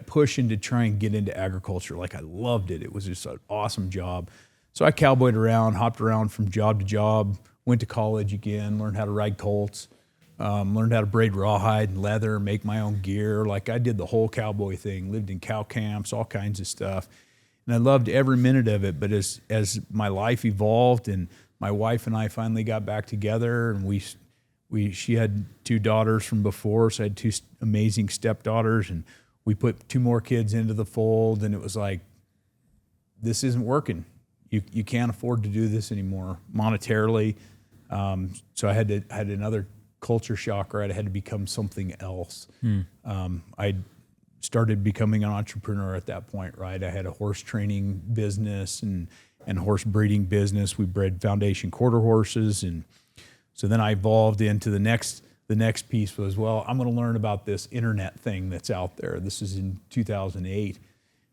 pushing to try and get into agriculture. Like, I loved it. It was just an awesome job. So I cowboyed around, hopped around from job to job, went to college again, learned how to ride colts, learned how to braid rawhide and leather, make my own gear. Like, I did the whole cowboy thing, lived in cow camps, all kinds of stuff. And I loved every minute of it. But as my life evolved and my wife and I finally got back together, and she had 2 daughters from before, so I had 2 amazing stepdaughters, and we put 2 more kids into the fold, and it was like, this isn't working. You can't afford to do this anymore monetarily. So I had another culture shock, right? I had to become something else. I started becoming an entrepreneur at that point, right? I had a horse training business and horse breeding business. We bred foundation quarter horses, and so then I evolved into the next piece was, well, I'm going to learn about this internet thing that's out there. This is in 2008.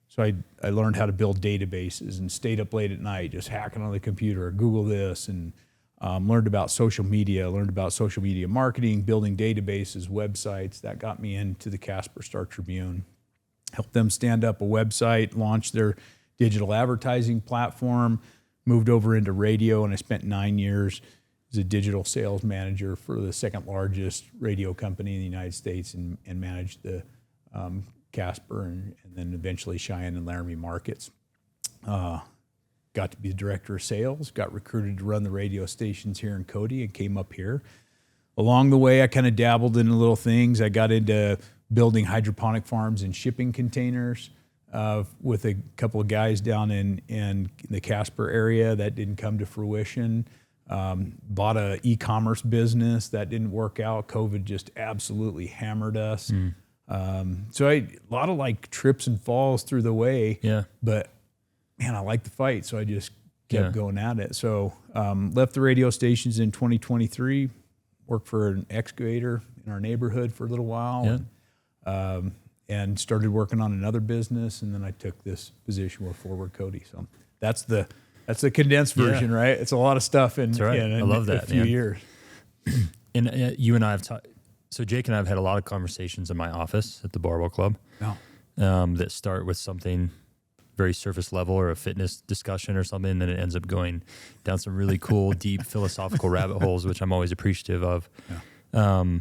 So I learned how to build databases and stayed up late at night just hacking on the computer, Google this, and learned about social media, marketing, building databases, websites. That got me into the Casper Star Tribune. Helped them stand up a website, launch their digital advertising platform, moved over into radio, and I spent 9 years as a digital sales manager for the second largest radio company in the United States, and managed the Casper and then eventually Cheyenne and Laramie markets. Got to be the director of sales, got recruited to run the radio stations here in Cody, and came up here. Along the way, I kind of dabbled in little things. I got into building hydroponic farms and shipping containers with a couple of guys down in the Casper area. That didn't come to fruition. Bought a e-commerce business. That didn't work out. COVID just absolutely hammered us. So a lot of like trips and falls through the way. Yeah. But man, I like the fight, so I just kept going at it. So left the radio stations in 2023. Worked for an excavator in our neighborhood for a little while. Yeah. And started working on another business, and then I took this position with Forward Cody. So that's the condensed version, right? It's a lot of stuff in I love that, a few years. And you and I have talked. So Jake and I have had a lot of conversations in my office at the Barbell Club that start with something very surface level or a fitness discussion or something, and then it ends up going down some really cool, deep philosophical rabbit holes, which I'm always appreciative of. Yeah.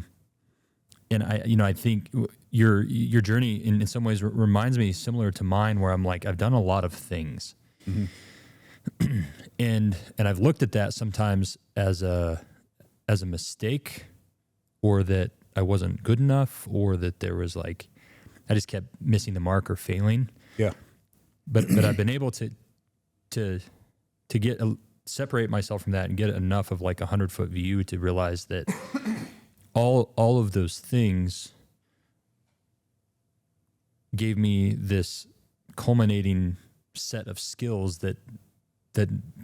And I think your journey in some ways reminds me similar to mine, where I'm like, I've done a lot of things. Mm-hmm. and I've looked at that sometimes as a mistake, or that I wasn't good enough, or that there was like, I just kept missing the mark or failing. Yeah. But I've been able to separate myself from that and get enough of like 100-foot view to realize that all of those things gave me this culminating set of skills that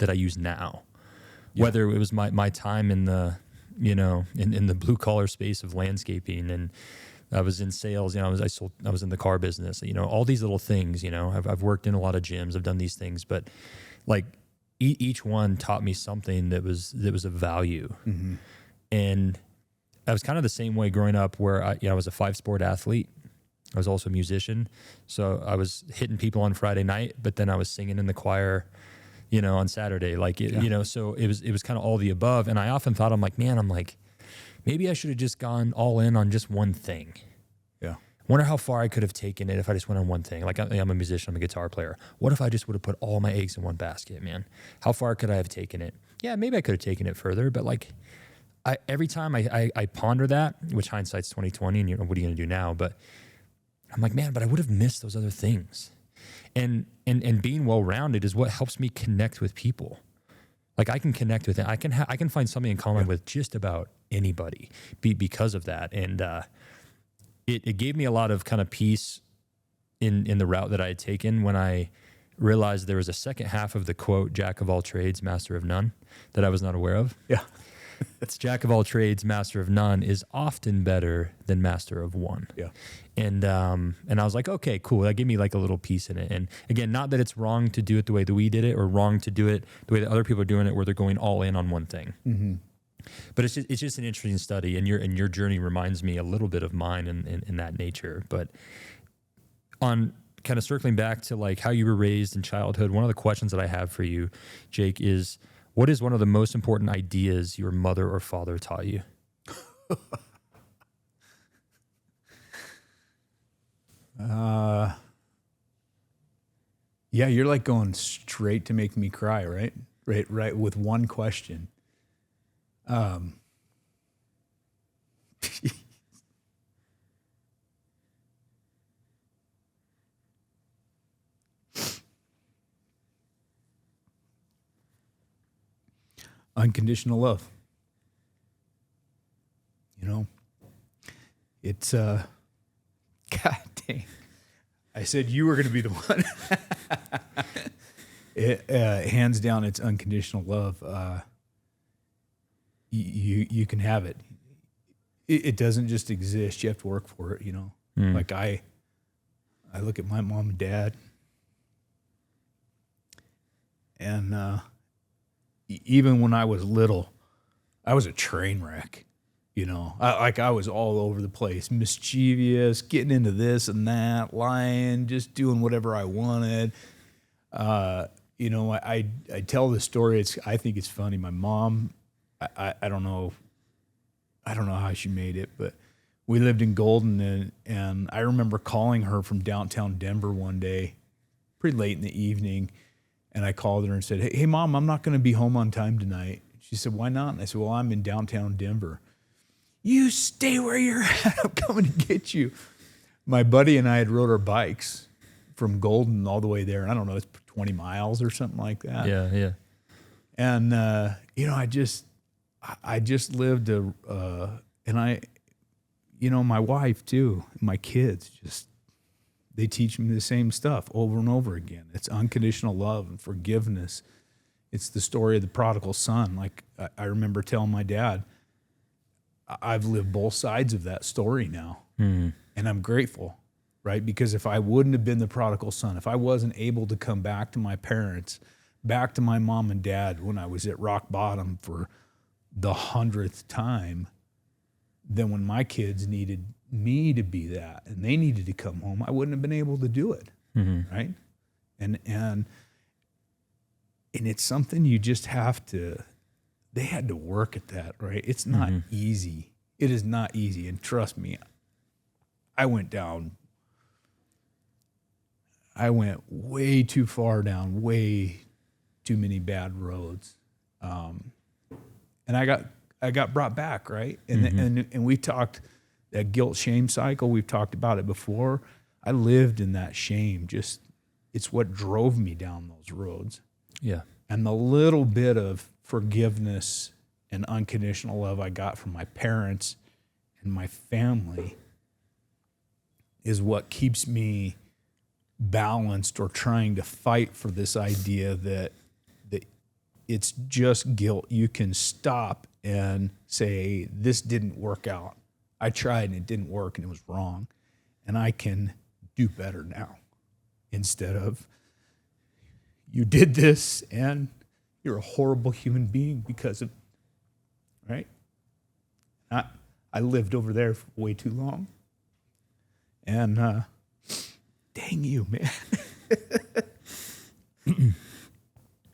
I use now. Yeah. Whether it was my time in the, in the blue collar space of landscaping, and I was in sales, I was in the car business, all these little things, I've worked in a lot of gyms, I've done these things, but like each one taught me something that was of value. Mm-hmm. And I was kind of the same way growing up, where I was a 5-sport athlete. I was also a musician. So I was hitting people on Friday night, but then I was singing in the choir, on Saturday, so it was kind of all the above. And I often thought, I'm like, maybe I should have just gone all in on just one thing. Yeah. Wonder how far I could have taken it if I just went on one thing. Like, I'm a musician, I'm a guitar player. What if I just would have put all my eggs in one basket, man? How far could I have taken it? Yeah, maybe I could have taken it further, but every time I ponder that, which hindsight's 2020, and what are you going to do now? But I'm like, man, but I would have missed those other things. And being well-rounded is what helps me connect with people. Like, I can connect with it. I can find something in common with just about anybody because of that. And it gave me a lot of kind of peace in the route that I had taken when I realized there was a second half of the quote, "Jack of all trades, master of none," that I was not aware of. Yeah. It's "Jack of all trades, master of none is often better than master of one." Yeah. And I was like, okay, cool. That gave me like a little piece in it. And again, not that it's wrong to do it the way that we did it, or wrong to do it the way that other people are doing it, where they're going all in on one thing. Mm-hmm. But it's just an interesting study, and your journey reminds me a little bit of mine in that nature. But on kind of circling back to like how you were raised in childhood, one of the questions that I have for you, Jake, is what is one of the most important ideas your mother or father taught you? Yeah, you're like going straight to make me cry, right? Right. With one question. Unconditional love. It's God dang. I said you were going to be the one. Hands down, it's unconditional love. You can have it. It doesn't just exist. You have to work for it. Like I look at my mom and dad, and even when I was little, I was a train wreck. I was all over the place, mischievous, getting into this and that, lying, just doing whatever I wanted. I tell the story. I think it's funny. My mom, I don't know how she made it, but we lived in Golden, and I remember calling her from downtown Denver one day, pretty late in the evening, and I called her and said, "Hey, Mom, I'm not going to be home on time tonight." She said, "Why not?" And I said, "Well, I'm in downtown Denver." "You stay where you're at. I'm coming to get you." My buddy and I had rode our bikes from Golden all the way there. I don't know, it's 20 miles or something like that. Yeah. And, I just lived my wife too, my kids, they teach me the same stuff over and over again. It's unconditional love and forgiveness. It's the story of the prodigal son. Like I remember telling my dad, I've lived both sides of that story now. And I'm grateful, right? Because if I wouldn't have been the prodigal son, if I wasn't able to come back to my parents, back to my mom and dad when I was at rock bottom for the 100th time, then when my kids needed me to be that and they needed to come home, I wouldn't have been able to do it, right? And it's something you just have to, they had to work at that, right? It's not easy. It is not easy. And trust me, I went way too far down, way too many bad roads. And I got brought back, right? And we talked that guilt shame cycle. We've talked about it before. I lived in that shame. It's what drove me down those roads. Yeah. And the little bit of forgiveness and unconditional love I got from my parents and my family is what keeps me balanced or trying to fight for this idea that it's just guilt. You can stop and say, this didn't work out. I tried and it didn't work and it was wrong. And I can do better now. Instead of, you did this and you're a horrible human being because of, right? I lived over there for way too long. And dang you, man.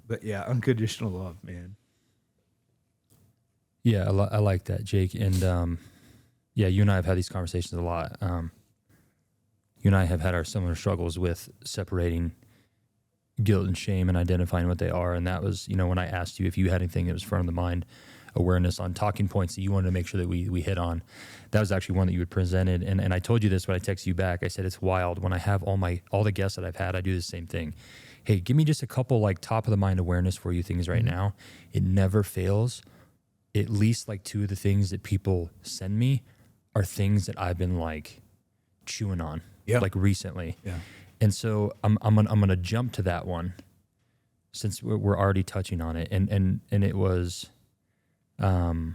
But yeah, unconditional love, man. Yeah, I like that, Jake. And yeah, you and I have had these conversations a lot. You and I have had our similar struggles with separating guilt and shame and identifying what they are. And that was, when I asked you if you had anything that was front of the mind, awareness on talking points that you wanted to make sure that we hit on. That was actually one that you had presented. And I told you this when I texted you back. I said, it's wild. When I have all the guests that I've had, I do the same thing. Hey, give me just a couple like top of the mind awareness for you things right now. It never fails. At least like 2 of the things that people send me are things that I've been like chewing on, like recently. Yeah. And so I'm gonna jump to that one since we're already touching on it. And it was, it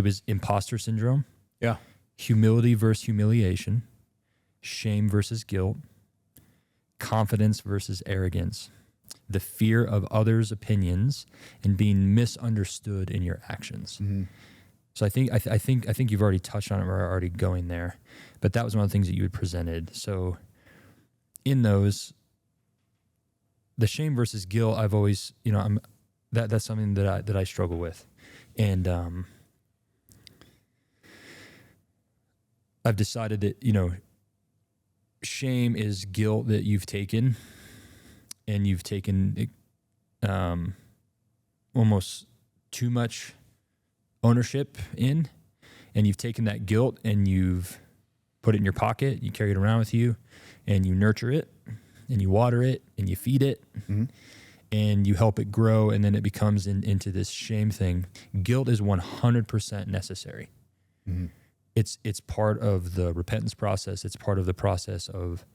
was imposter syndrome. Yeah. Humility versus humiliation. Shame versus guilt. Confidence versus arrogance. The fear of others' opinions and being misunderstood in your actions. Mm-hmm. So I think you've already touched on it. We're already going there, but that was one of the things that you had presented. So in those, the shame versus guilt, I've always, that's something that I struggle with, and I've decided that shame is guilt that you've taken. And you've taken almost too much ownership in, and you've taken that guilt and you've put it in your pocket, you carry it around with you, and you nurture it, and you water it, and you feed it, and you help it grow, and then it becomes into this shame thing. Guilt is 100% necessary. Mm-hmm. It's part of the repentance process. It's part of the process of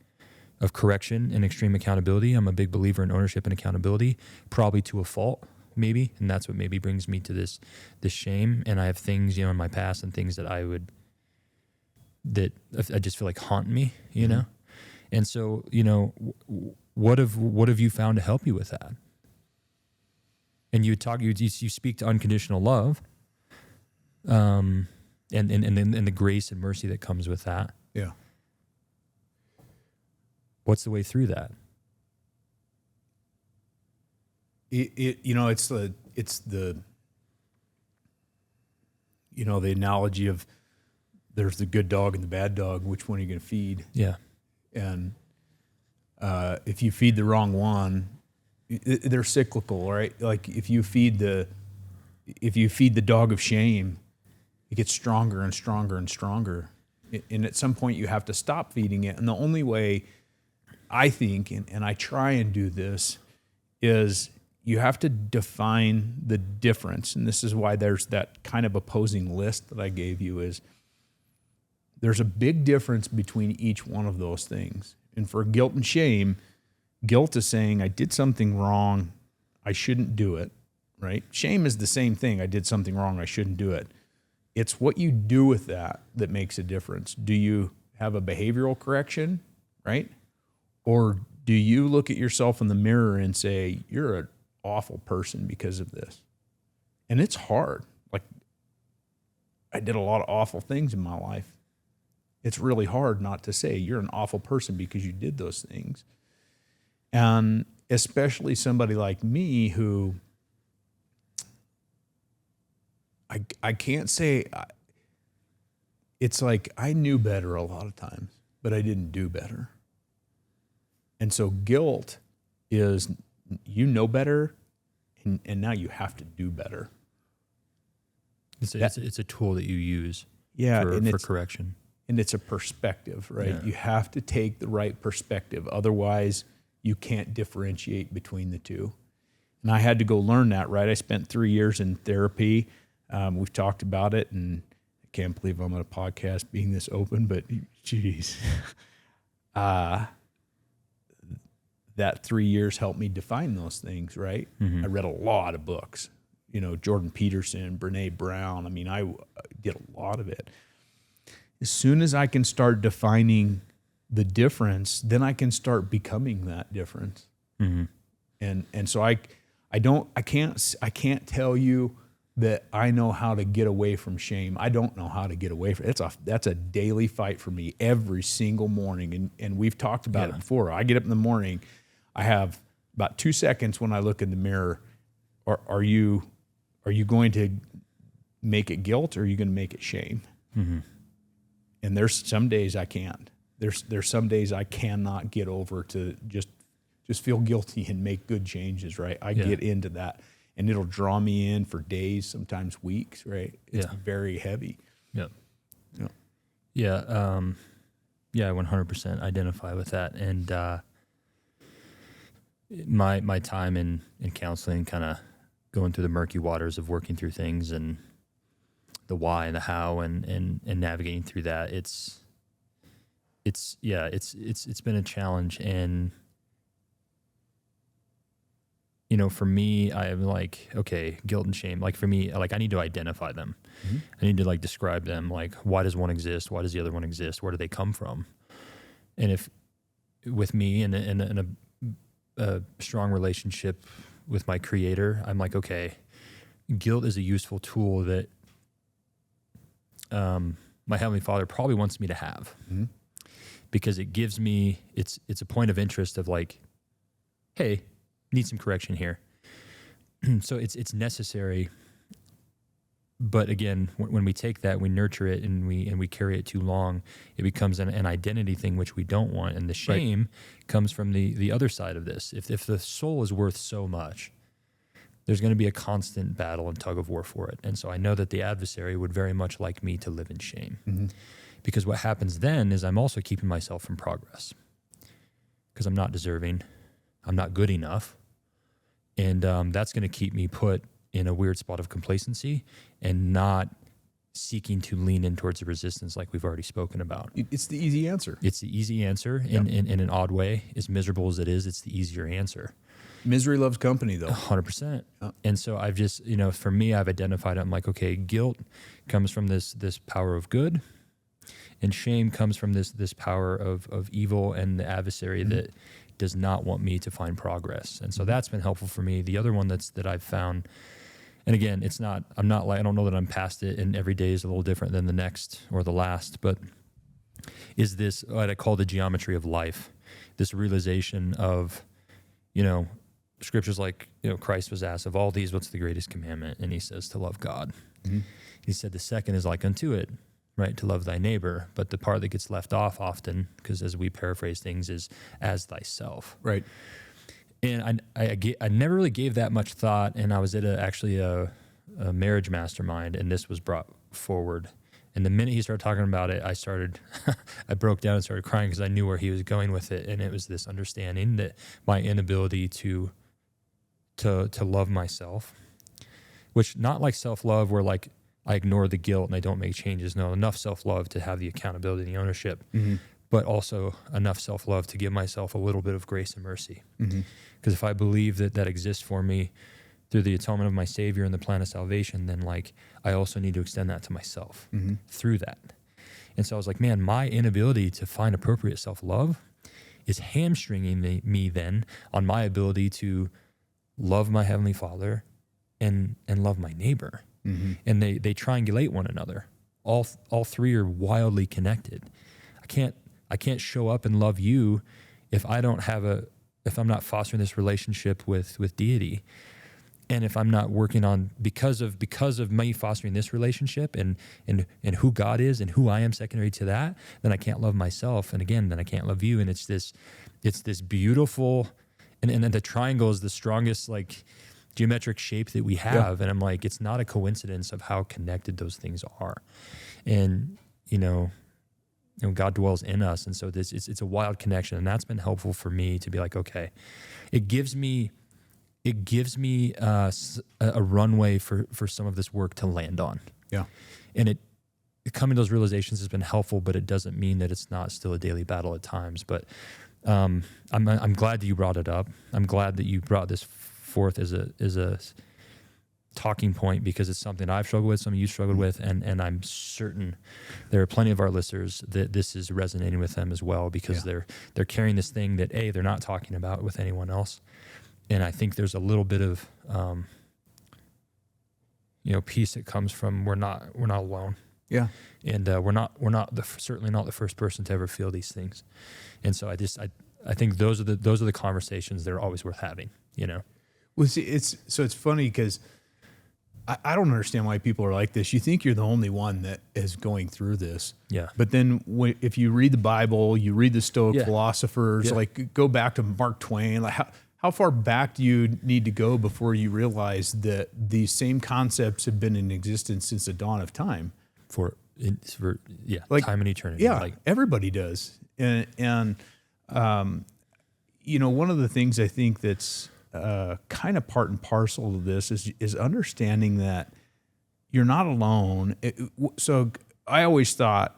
correction and extreme accountability. I'm a big believer in ownership and accountability, probably to a fault, maybe. And that's what maybe brings me to this shame. And I have things, in my past and things that that I just feel like haunt me, know? And so, what have you found to help you with that? And you speak to unconditional love, and the grace and mercy that comes with that. Yeah. What's the way through that? It's the analogy of there's the good dog and the bad dog. Which one are you going to feed? Yeah. And if you feed the wrong one, they're cyclical, right? Like if you feed the dog of shame, it gets stronger and stronger and stronger. And at some point you have to stop feeding it. And the only way I think, and I try and do this, is you have to define the difference. And this is why there's that kind of opposing list that I gave you, is there's a big difference between each one of those things. And for guilt and shame, guilt is saying, I did something wrong, I shouldn't do it, right? Shame is the same thing. I did something wrong, I shouldn't do it. It's what you do with that makes a difference. Do you have a behavioral correction, right? Or do you look at yourself in the mirror and say, you're an awful person because of this? And it's hard. Like, I did a lot of awful things in my life. It's really hard not to say you're an awful person because you did those things. And especially somebody like me who, I can't say, it's like I knew better a lot of times, but I didn't do better. And so guilt is, you know better, and now you have to do better. It's a tool that you use for correction. And it's a perspective, right? Yeah. You have to take the right perspective. Otherwise, you can't differentiate between the two. And I had to go learn that, right? I spent 3 years in therapy. We've talked about it, and I can't believe I'm on a podcast being this open, but geez. That 3 years helped me define those things, right? I read a lot of books, Jordan Peterson, Brene Brown. I mean, I did a lot of it. As soon as I can start defining the difference, then I can start becoming that difference. And so I can't tell you that I know how to get away from shame. I don't know how to get away from it. That's a daily fight for me every single morning. And we've talked about it before. I get up in the morning, I have about 2 seconds when I look in the mirror. Are you going to make it guilt, or are you going to make it shame? And there's some days I can't. There's some days I cannot get over to just feel guilty and make good changes, right? I get into that, and it'll draw me in for days, sometimes weeks, right? It's very heavy. I 100% identify with that. And my time in counseling, kind of going through the murky waters of working through things and the why and the how and navigating through that, it's been a challenge. And for me, I'm like, okay, guilt and shame. Like for me, like I need to identify them. I need to like describe them. Like, why does one exist? Why does the other one exist? Where do they come from? And if with me in a strong relationship with my creator, I'm like, okay, guilt is a useful tool that my Heavenly Father probably wants me to have, because it gives me, it's a point of interest of like, hey, need some correction here. So it's necessary. But again, when we take that, we nurture it and we carry it too long, it becomes an identity thing, which we don't want. And the shame comes from the other side of this. If the soul is worth so much, there's going to be a constant battle and tug of war for it. And so I know that the adversary would very much like me to live in shame. Because what happens then is I'm also keeping myself from progress, because I'm not deserving, I'm not good enough. And that's going to keep me put in a weird spot of complacency and not seeking to lean in towards the resistance like we've already spoken about. It's the easy answer. It's the easy answer. In an odd way, as miserable as it is, it's the easier answer. Misery loves company, though. 100%. And so I've just, for me, I've identified it. I'm like, okay, guilt comes from this power of good, and shame comes from this power of evil and the adversary that does not want me to find progress. And so that's been helpful for me. The other one that I've found, and again, I don't know that I'm past it, and every day is a little different than the next or the last, but is this what I call the geometry of life, this realization of, scriptures like, Christ was asked, of all these, what's the greatest commandment? And he says to love God. He said the second is like unto it, right? To love thy neighbor. But the part that gets left off often, because as we paraphrase things, is as thyself. Right. And I never really gave that much thought. And I was at a marriage mastermind, and this was brought forward. And the minute he started talking about it, I broke down and started crying, because I knew where he was going with it. And it was this understanding that my inability to love myself, which not like self-love where like I ignore the guilt and I don't make changes. No, enough self-love to have the accountability and the ownership, but also enough self-love to give myself a little bit of grace and mercy. Because if I believe that exists for me through the atonement of my Savior and the plan of salvation, then like I also need to extend that to myself through that. And so I was like, man, my inability to find appropriate self-love is hamstringing me then on my ability to love my Heavenly Father and love my neighbor. And they triangulate one another. All three are wildly connected. I can't show up and love you if I don't have if I'm not fostering this relationship with deity. And if I'm not working on, because of me fostering this relationship and who God is and who I am secondary to that, then I can't love myself. And again, then I can't love you. And it's this beautiful, and then the triangle is the strongest like geometric shape that we have. And I'm like, it's not a coincidence of how connected those things are. And, God dwells in us. And so it's a wild connection. And that's been helpful for me to be like, okay, it gives me, it gives me a runway for some of this work to land on. Yeah. And coming to those realizations has been helpful, but it doesn't mean that it's not still a daily battle at times. But I'm glad that you brought it up. I'm glad that you brought this forth as a talking point, because it's something I've struggled with, some of you struggled with, and I'm certain there are plenty of our listeners that this is resonating with them as well, because they're carrying this thing that they're not talking about with anyone else. And I think there's a little bit of peace that comes from we're not alone. Yeah. And certainly not the first person to ever feel these things. And so I think those are the conversations that are always worth having, Well, see, it's funny because I don't understand why people are like this. You think you're the only one that is going through this. Yeah. But then if you read the Bible, you read the Stoic philosophers, like go back to Mark Twain, like how far back do you need to go before you realize that these same concepts have been in existence since the dawn of time? For like, time and eternity. Yeah, like, everybody does. And one of the things I think that's kind of part and parcel of this is understanding that you're not alone. So I always thought,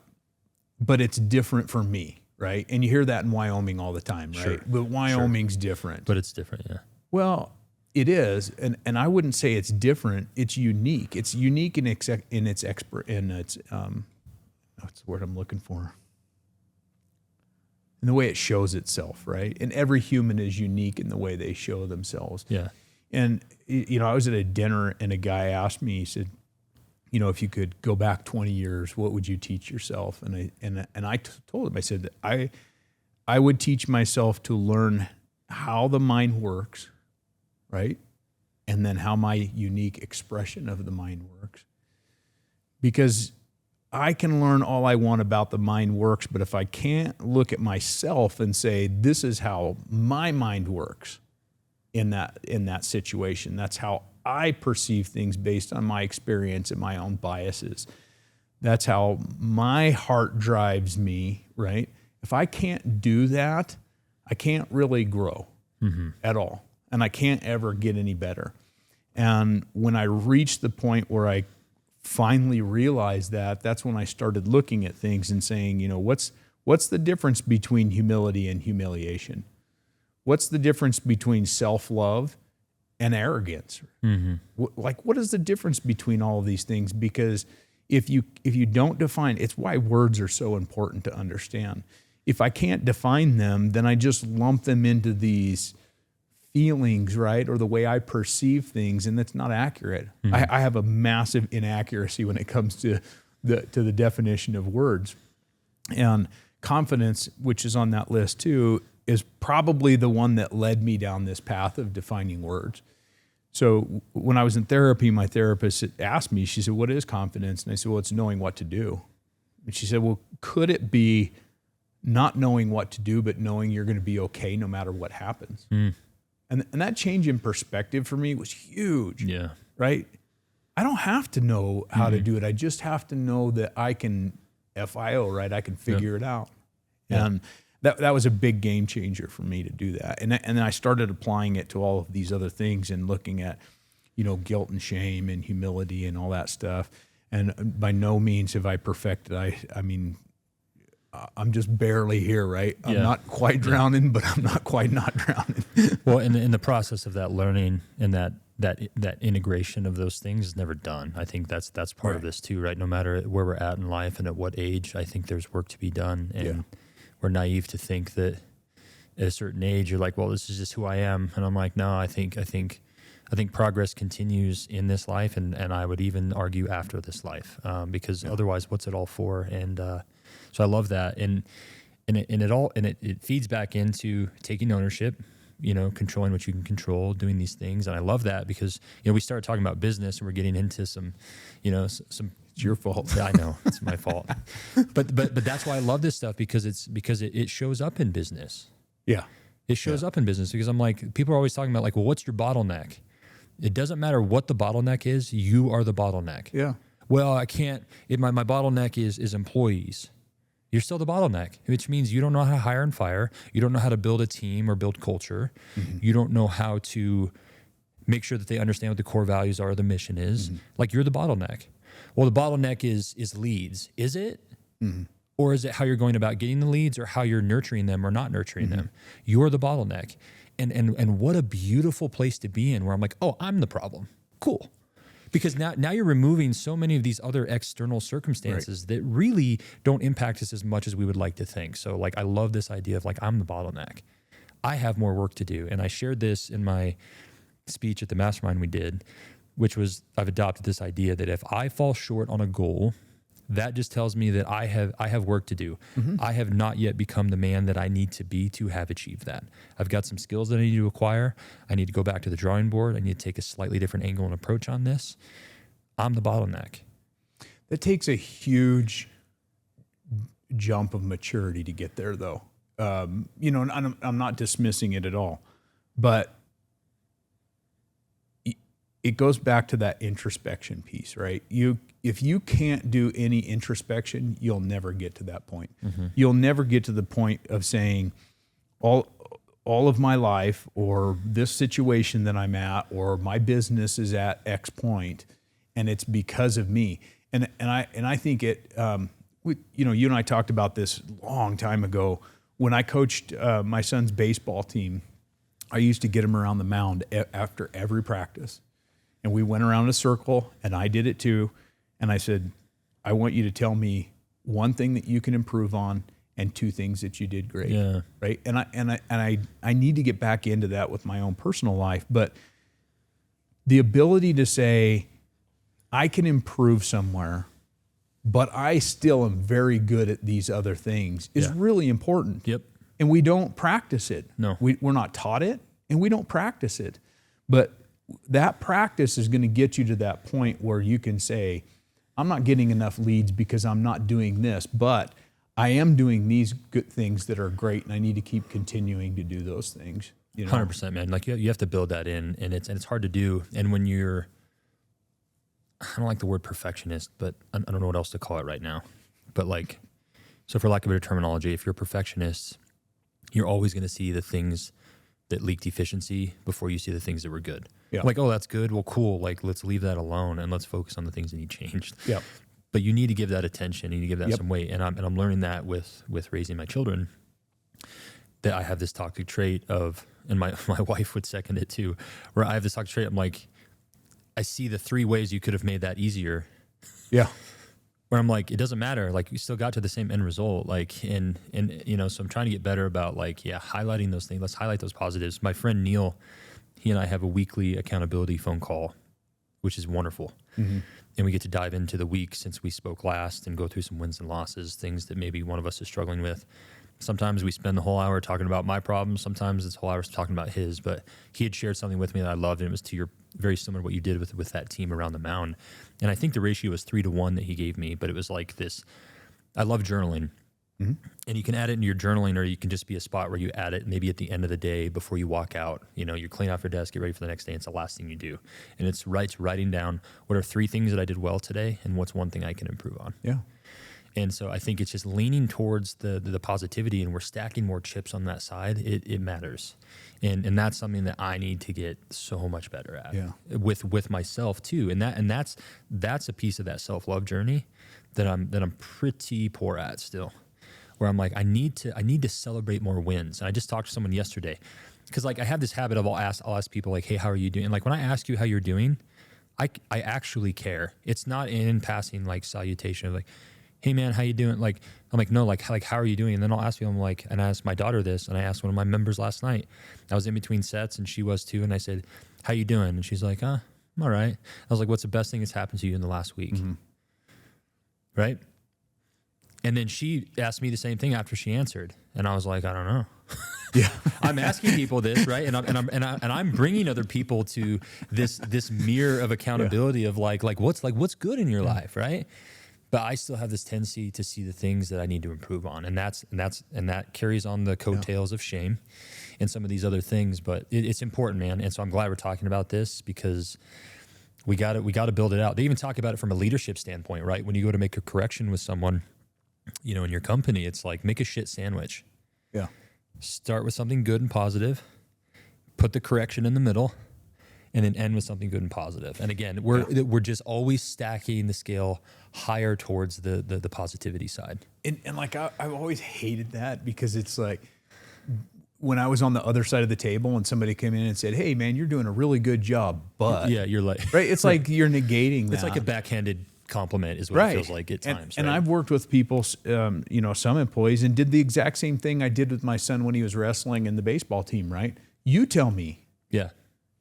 but it's different for me, right? And you hear that in Wyoming all the time, right? Sure. But Wyoming's different. But it's different, yeah. Well, it is, and I wouldn't say it's different. It's unique. It's unique in its what's the word I'm looking for? In the way it shows itself, right? And every human is unique in the way they show themselves. Yeah. And I was at a dinner and a guy asked me, he said, if you could go back 20 years, what would you teach yourself? And I told him, I said that I would teach myself to learn how the mind works, right? And then how my unique expression of the mind works. Because I can learn all I want about the mind works, but if I can't look at myself and say, this is how my mind works in that situation, that's how I perceive things based on my experience and my own biases. That's how my heart drives me, right? If I can't do that, I can't really grow at all. And I can't ever get any better. And when I reached the point where I finally realized that, that's when I started looking at things and saying, what's the difference between humility and humiliation? What's the difference between self-love and arrogance? What is the difference between all of these things? Because if you don't define, it's why words are so important to understand. If I can't define them, then I just lump them into these feelings, right? Or the way I perceive things, and that's not accurate. I have a massive inaccuracy when it comes to the definition of words. And confidence, which is on that list too, is probably the one that led me down this path of defining words. So when I was in therapy, my therapist asked me, she said, what is confidence? And I said, well, it's knowing what to do. And she said, well, could it be not knowing what to do, but knowing you're going to be okay no matter what happens? And that change in perspective for me was huge. Yeah. Right? I don't have to know how to do it. I just have to know that I can FIO, right? I can figure it out. And that was a big game changer for me to do that. And then I started applying it to all of these other things and looking at, guilt and shame and humility and all that stuff. And by no means have I perfected. I mean, I'm just barely here, right? I'm not quite drowning, but I'm not quite not drowning. Well, in the process of that learning and that integration of those things is never done. I think that's part of this too, right? No matter where we're at in life and at what age, I think there's work to be done. And we're naive to think that at a certain age, you're like, well, this is just who I am. And I'm like, no, I think progress continues in this life. And I would even argue after this life, because otherwise what's it all for? And, so I love that, and it feeds back into taking ownership, controlling what you can control, doing these things, and I love that because we started talking about business and we're getting into some. It's your fault. Yeah, I know it's my fault, but that's why I love this stuff because it shows up in business. Yeah, it shows up in business because I'm like, people are always talking about like, well, what's your bottleneck? It doesn't matter what the bottleneck is. You are the bottleneck. Yeah. Well, I can't. My bottleneck is employees. You're still the bottleneck, which means you don't know how to hire and fire. You don't know how to build a team or build culture. You don't know how to make sure that they understand what the core values are, the mission is. Like, you're the bottleneck. Well, the bottleneck is leads. Is it? Or is it how you're going about getting the leads, or how you're nurturing them or not nurturing them? You're the bottleneck. And what a beautiful place to be in, where I'm like, oh, I'm the problem. Cool. Because now you're removing so many of these other external circumstances that really don't impact us as much as we would like to think. So, like, I love this idea of, like, I'm the bottleneck. I have more work to do. And I shared this in my speech at the mastermind we did, which was, I've adopted this idea that if I fall short on a goal, that just tells me that I have work to do. I have not yet become the man that I need to be to have achieved that. I've got some skills that I need to acquire. I need to go back to the drawing board. I need to take a slightly different angle and approach on this. I'm the bottleneck. That takes a huge jump of maturity to get there, though. You know, and I'm not dismissing it at all, but it goes back to that introspection piece, right? If you can't do any introspection, you'll never get to that point. You'll never get to the point of saying, all of my life, or this situation that I'm at, or my business is at X point, and it's because of me. And I think it. You know, you and I talked about this a long time ago when I coached my son's baseball team. I used to get him around the mound after every practice. And we went around a circle, and I did it too. And I said, I want you to tell me one thing that you can improve on and two things that you did great. Yeah. Right. And I need to get back into that with my own personal life. But the ability to say, I can improve somewhere, but I still am very good at these other things is really important. Yep. And we don't practice it. No. We're not taught it, and we don't practice it. But that practice is going to get you to that point where you can say, I'm not getting enough leads because I'm not doing this, but I am doing these good things that are great, and I need to keep continuing to do those things. You know? 100%, man. Like, you have to build that in, and it's hard to do. And when you're, I don't like the word perfectionist, but I don't know what else to call it right now. But, like, so for lack of better terminology, if you're a perfectionist, you're always going to see the things that leaked efficiency before you see the things that were good. Yeah. Like, oh, that's good. Well, cool. Like, let's leave that alone and let's focus on the things that need changed. Yeah. But you need to give that attention. You need to give that some weight. And I'm learning that with raising my children, that I have this toxic trait of, and my wife would second it too, where I have this toxic trait. I'm like, I see the 3 ways you could have made that easier. Yeah. Where I'm like, it doesn't matter. Like, you still got to the same end result. Like, and you know, so I'm trying to get better about, like, highlighting those things. Let's highlight those positives. My friend Neil, he and I have a weekly accountability phone call, which is wonderful. And we get to dive into the week since we spoke last and go through some wins and losses, things that maybe one of us is struggling with. Sometimes we spend the whole hour talking about my problems. Sometimes it's a whole hour talking about his. But he had shared something with me that I loved, and it was very similar to what you did with that team around the mound. And I think the ratio was 3-1 that he gave me, but it was like this. I love journaling. And you can add it into your journaling, or you can just be a spot where you add it maybe at the end of the day before you walk out. You know, you clean off your desk, get ready for the next day. It's the last thing you do. And it's writing down, what are 3 things that I did well today, and what's 1 thing I can improve on. Yeah. And so I think it's just leaning towards the positivity, and we're stacking more chips on that side. It matters. And that's something that I need to get so much better at with myself too. And that's a piece of that self-love journey that I'm pretty poor at still, where I'm like, I need to celebrate more wins. And I just talked to someone yesterday, because, like, I have this habit of I'll ask people, like, hey, how are you doing? And, like, when I ask you how you're doing, I actually care. It's not in passing, like, salutation of, like, hey man, how you doing? Like, I'm like, no, like how are you doing? And then I'll ask you, I'm like, and I asked my daughter this, and I asked one of my members last night. I was in between sets, and she was too, and I said, how you doing? And she's like, I'm all right. I was like, what's the best thing that's happened to you in the last week? Right? And then she asked me the same thing after she answered, and I was like, I don't know. Yeah. I'm asking people this, right? And I'm bringing other people to this mirror of accountability of like what's good in your life, right? But I still have this tendency to see the things that I need to improve on, and that carries on the coattails of shame and some of these other things. But it's important, man. And so I'm glad we're talking about this, because we got to build it out. They even talk about it from a leadership standpoint, right? When you go to make a correction with someone, you know, in your company, it's like, make a shit sandwich. Yeah. Start with something good and positive, put the correction in the middle, and then end with something good and positive. And again, we're just always stacking the scale higher towards the positivity side. And like I've always hated that, because it's like when I was on the other side of the table and somebody came in and said, "Hey man, you're doing a really good job," but you're like, right? It's like you're negating that. It's like a backhanded compliment is what it feels like at times. And I've worked with people, some employees, and did the exact same thing I did with my son when he was wrestling in the baseball team, right? You tell me. Yeah.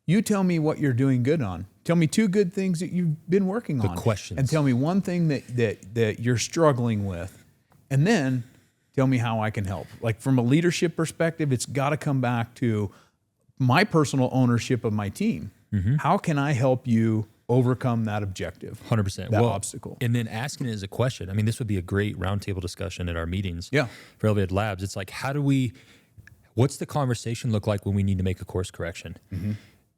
You tell me what you're doing good on. Tell me 2 good things that you've been working on. The questions. And tell me 1 thing that you're struggling with. And then tell me how I can help. Like from a leadership perspective, it's got to come back to my personal ownership of my team. Mm-hmm. How can I help you overcome that objective? 100%. That obstacle. And then asking it as a question. I mean, this would be a great roundtable discussion at our meetings. Yeah. For Elevated Labs. It's like, what's the conversation look like when we need to make a course correction? Mm-hmm.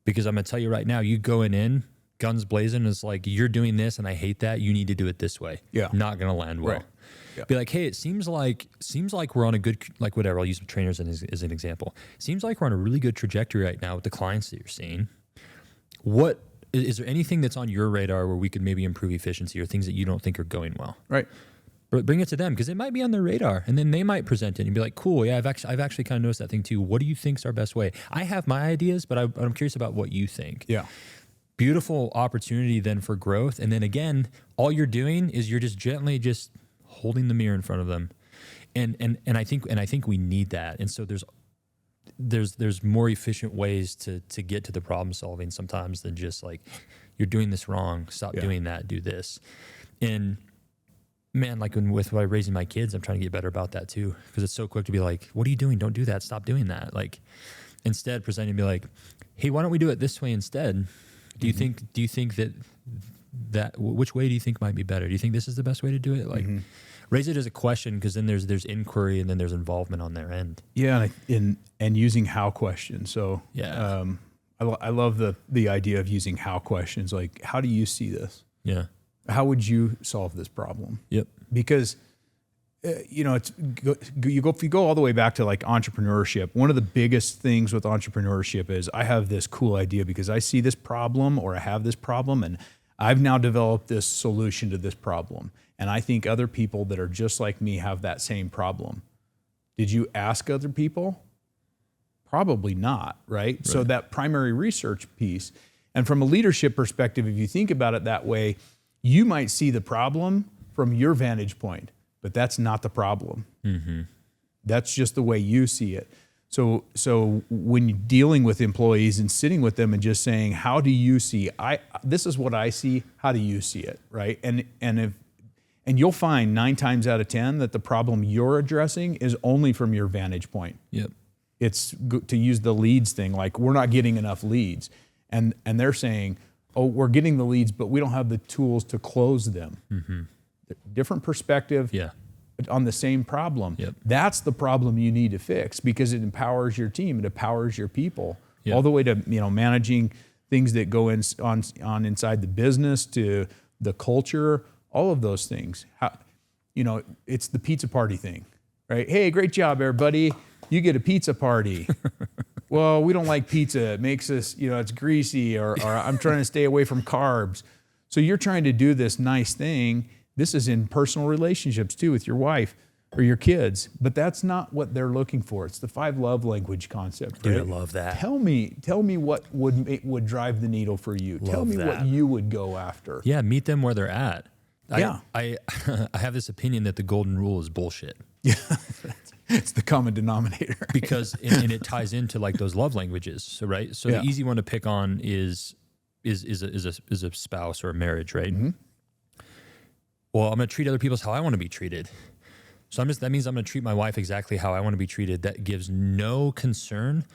Because I'm going to tell you right now, you going in, guns blazing, it's like, you're doing this and I hate that. You need to do it this way. Yeah. Not going to land well. Right. Yeah. Be like, hey, it seems like we're on a good, like whatever, I'll use trainers as an example. Seems like we're on a really good trajectory right now with the clients that you're seeing. What, is there anything that's on your radar where we could maybe improve efficiency or things that you don't think are going well? Right. But bring it to them, because it might be on their radar, and then they might present it and be like, cool, yeah, I've actually kind of noticed that thing too. What do you think's our best way? I have my ideas, but I'm curious about what you think. Yeah. Beautiful opportunity then for growth. And then again, all you're doing is you're just gently just holding the mirror in front of them. And I think we need that. And so there's more efficient ways to get to the problem solving sometimes than just like, you're doing this wrong, stop doing that, do this. And man, like with raising my kids, I'm trying to get better about that too, because it's so quick to be like, what are you doing? Don't do that. Stop doing that. Like, instead presenting to be like, hey, why don't we do it this way instead? Do you think that which way do you think might be better? Do you think this is the best way to do it? Like, raise it as a question, because then there's inquiry and then there's involvement on their end. Yeah, and using how questions. So I love the idea of using how questions. Like, how do you see this? Yeah. How would you solve this problem? Yep. Because if you go all the way back to like entrepreneurship, one of the biggest things with entrepreneurship is I have this cool idea because I see this problem, or I have this problem, and I've now developed this solution to this problem. And I think other people that are just like me have that same problem. Did you ask other people? Probably not, right? So that primary research piece. And from a leadership perspective, if you think about it that way, you might see the problem from your vantage point, but that's not the problem. Mm-hmm. That's just the way you see it. So when you're dealing with employees and sitting with them and just saying, how do you see, this is what I see, how do you see it, right? And you'll find 9 times out of 10 that the problem you're addressing is only from your vantage point. Yep. It's to use the leads thing, like we're not getting enough leads. And they're saying, oh, we're getting the leads, but we don't have the tools to close them. Mm-hmm. Different perspective on the same problem. Yep. That's the problem you need to fix, because it empowers your team, it empowers your people, all the way to managing things that go on inside the business, to the culture, all of those things. It's the pizza party thing, right? Hey, great job, everybody. You get a pizza party. Well, we don't like pizza. It makes us, it's greasy, or I'm trying to stay away from carbs. So you're trying to do this nice thing. This is in personal relationships too, with your wife or your kids, but that's not what they're looking for. It's the 5 love language concept. Right? Dude, I love that. Tell me what would drive the needle for you. Tell me what you would go after. Yeah, meet them where they're at. I have this opinion that the golden rule is bullshit. Yeah. It's the common denominator. Because and it ties into like those love languages. So the easy one to pick on is a spouse or a marriage, right? Mm-hmm. Well, I'm going to treat other people how I want to be treated. So that means I'm going to treat my wife exactly how I want to be treated. That gives no concern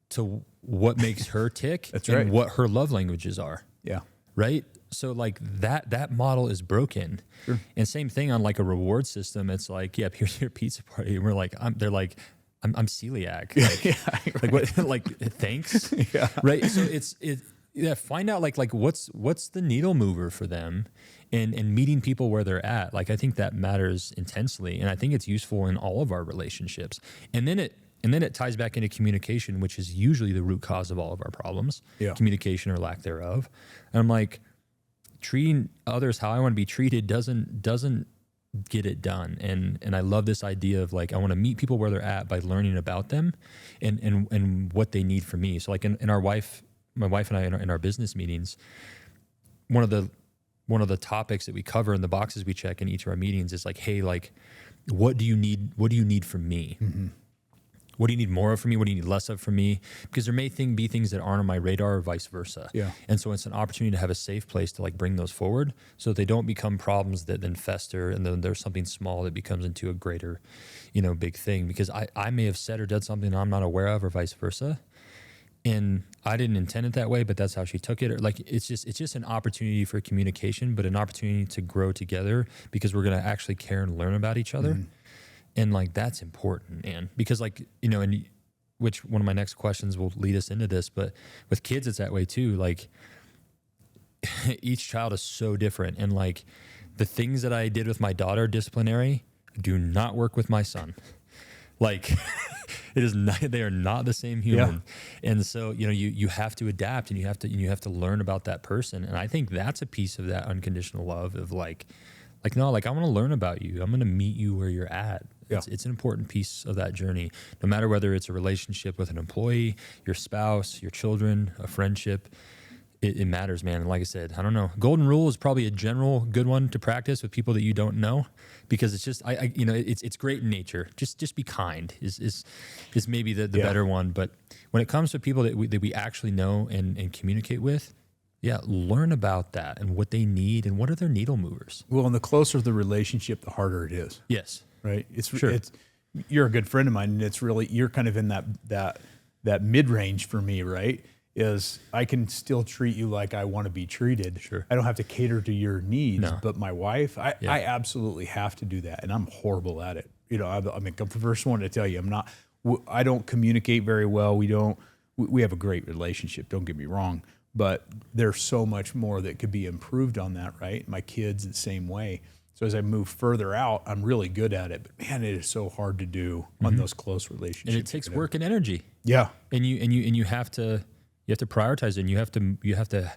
to what makes her tick. That's and right. what her love languages are. Yeah. Right? So like that model is broken. Sure. And same thing on like a reward system. It's like, here's your pizza party. And we're like, I'm celiac. Like, like what, like, thanks. Yeah. Right. So find out like what's the needle mover for them, and meeting people where they're at. Like, I think that matters intensely. And I think it's useful in all of our relationships. And then And then it ties back into communication, which is usually the root cause of all of our problems, communication or lack thereof. And I'm like, treating others how I want to be treated doesn't get it done. And I love this idea of like, I want to meet people where they're at by learning about them and what they need from me. So like in my wife and I, in our business meetings, one of the topics that we cover in the boxes we check in each of our meetings is like, hey, like, what do you need? What do you need from me? Mm-hmm. What do you need more of from me? What do you need less of from me? Because there may be things that aren't on my radar or vice versa. Yeah. And so it's an opportunity to have a safe place to like bring those forward so that they don't become problems that then fester and then there's something small that becomes into a greater, big thing. Because I may have said or done something I'm not aware of or vice versa. And I didn't intend it that way, but that's how she took it. Or like, it's just an opportunity for communication, but an opportunity to grow together because we're going to actually care and learn about each other. Mm-hmm. And like, that's important, man, because like, and which one of my next questions will lead us into this, but with kids, it's that way too. Like each child is so different. And like the things that I did with my daughter disciplinary do not work with my son. Like it is not, they are not the same human. Yeah. And so, you have to adapt and you have to learn about that person. And I think that's a piece of that unconditional love of like, no, like I want to learn about you. I'm going to meet you where you're at. Yeah. It's an important piece of that journey, no matter whether it's a relationship with an employee, your spouse, your children, a friendship. It matters, man. And like I said, I don't know. Golden rule is probably a general good one to practice with people that you don't know, because it's just, it's great in nature. Just be kind is maybe the better one. But when it comes to people that we actually know and communicate with, learn about that and what they need and what are their needle movers. Well, and the closer the relationship, the harder it is. Yes. Right. You're a good friend of mine, and it's really, you're kind of in that mid-range for me, right? Is I can still treat you like I want to be treated. Sure. I don't have to cater to your needs, but my wife, I absolutely have to do that. And I'm horrible at it. I'm the first one to tell you, I don't communicate very well. We have a great relationship. Don't get me wrong. But there's so much more that could be improved on that, right? My kids the same way. So as I move further out, I'm really good at it. But man, it is so hard to do on those close relationships. And it takes work and energy. Yeah. And you have to prioritize it, and you have to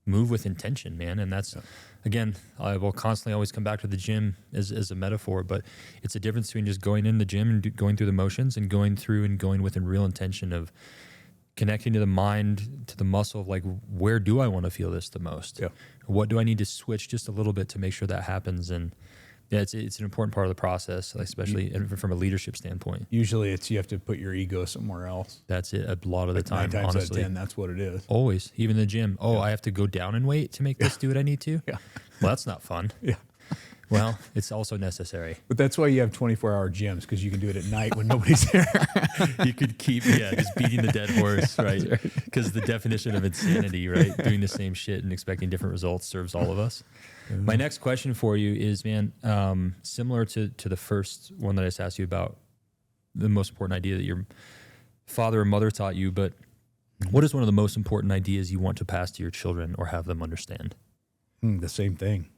move with intention, man. And that's again, I will constantly always come back to the gym as a metaphor, but it's a difference between just going in the gym and going through the motions and going through and going with a real intention of connecting to the mind, to the muscle of like, where do I want to feel this the most? Yeah. What do I need to switch just a little bit to make sure that happens? And it's an important part of the process, especially from a leadership standpoint. Usually you have to put your ego somewhere else. That's it. A lot of the time, 9 times honestly. out of 10, that's what it is. Always. Even in the gym. Oh, I have to go down in weight to make this do what I need to? Yeah. Well, that's not fun. Yeah. Well, it's also necessary. But that's why you have 24-hour gyms, because you can do it at night when nobody's there. You could keep, just beating the dead horse, right? Because the definition of insanity, right? Doing the same shit and expecting different results serves all of us. Mm-hmm. My next question for you is, man, similar to the first one that I just asked you about, the most important idea that your father or mother taught you, but what is one of the most important ideas you want to pass to your children or have them understand? The same thing.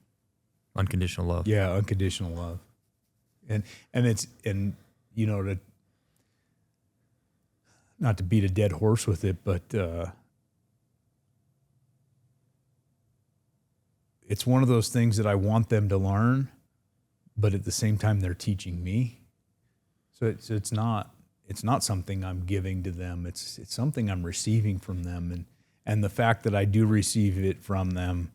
Unconditional love. Yeah, unconditional love. And to not to beat a dead horse with it, but it's one of those things that I want them to learn, but at the same time they're teaching me. So it's not something I'm giving to them. It's something I'm receiving from them, and the fact that I do receive it from them,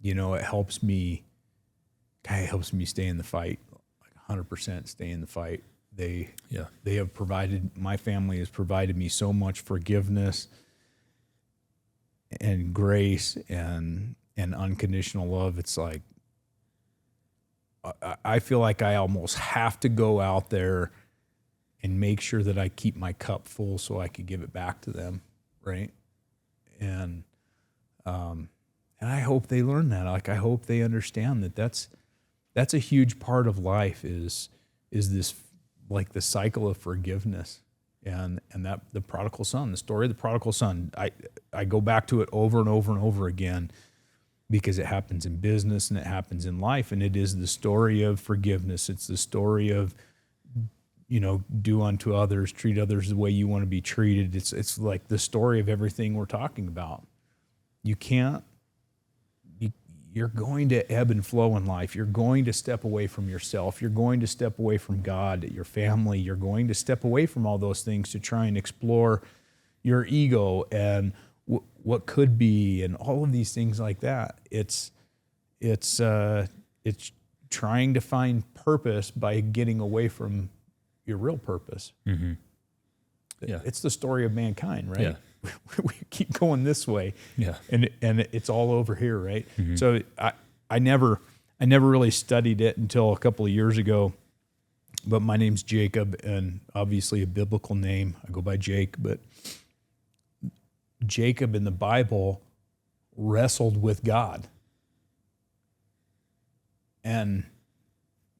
it helps me stay in the fight, like 100% stay in the fight. They have my family has provided me so much forgiveness and grace and unconditional love. It's like, I feel like I almost have to go out there and make sure that I keep my cup full so I could give it back to them. Right. And I hope they learn that. Like, I hope they understand that that's a huge part of life is this, like, the cycle of forgiveness and that the prodigal son, the story of the prodigal son. I go back to it over and over and over again because it happens in business and it happens in life. And it is the story of forgiveness. It's the story of do unto others, treat others the way you want to be treated. It's like the story of everything we're talking about. You're going to ebb and flow in life. You're going to step away from yourself. You're going to step away from God, your family. You're going to step away from all those things to try and explore your ego and what could be, and all of these things like that. It's trying to find purpose by getting away from your real purpose. Mm-hmm. Yeah. It's the story of mankind, right? Yeah. We keep going this way, yeah, and it's all over here, right? Mm-hmm. So I never really studied it until a couple of years ago. But my name's Jacob, and obviously a biblical name. I go by Jake, but Jacob in the Bible wrestled with God, and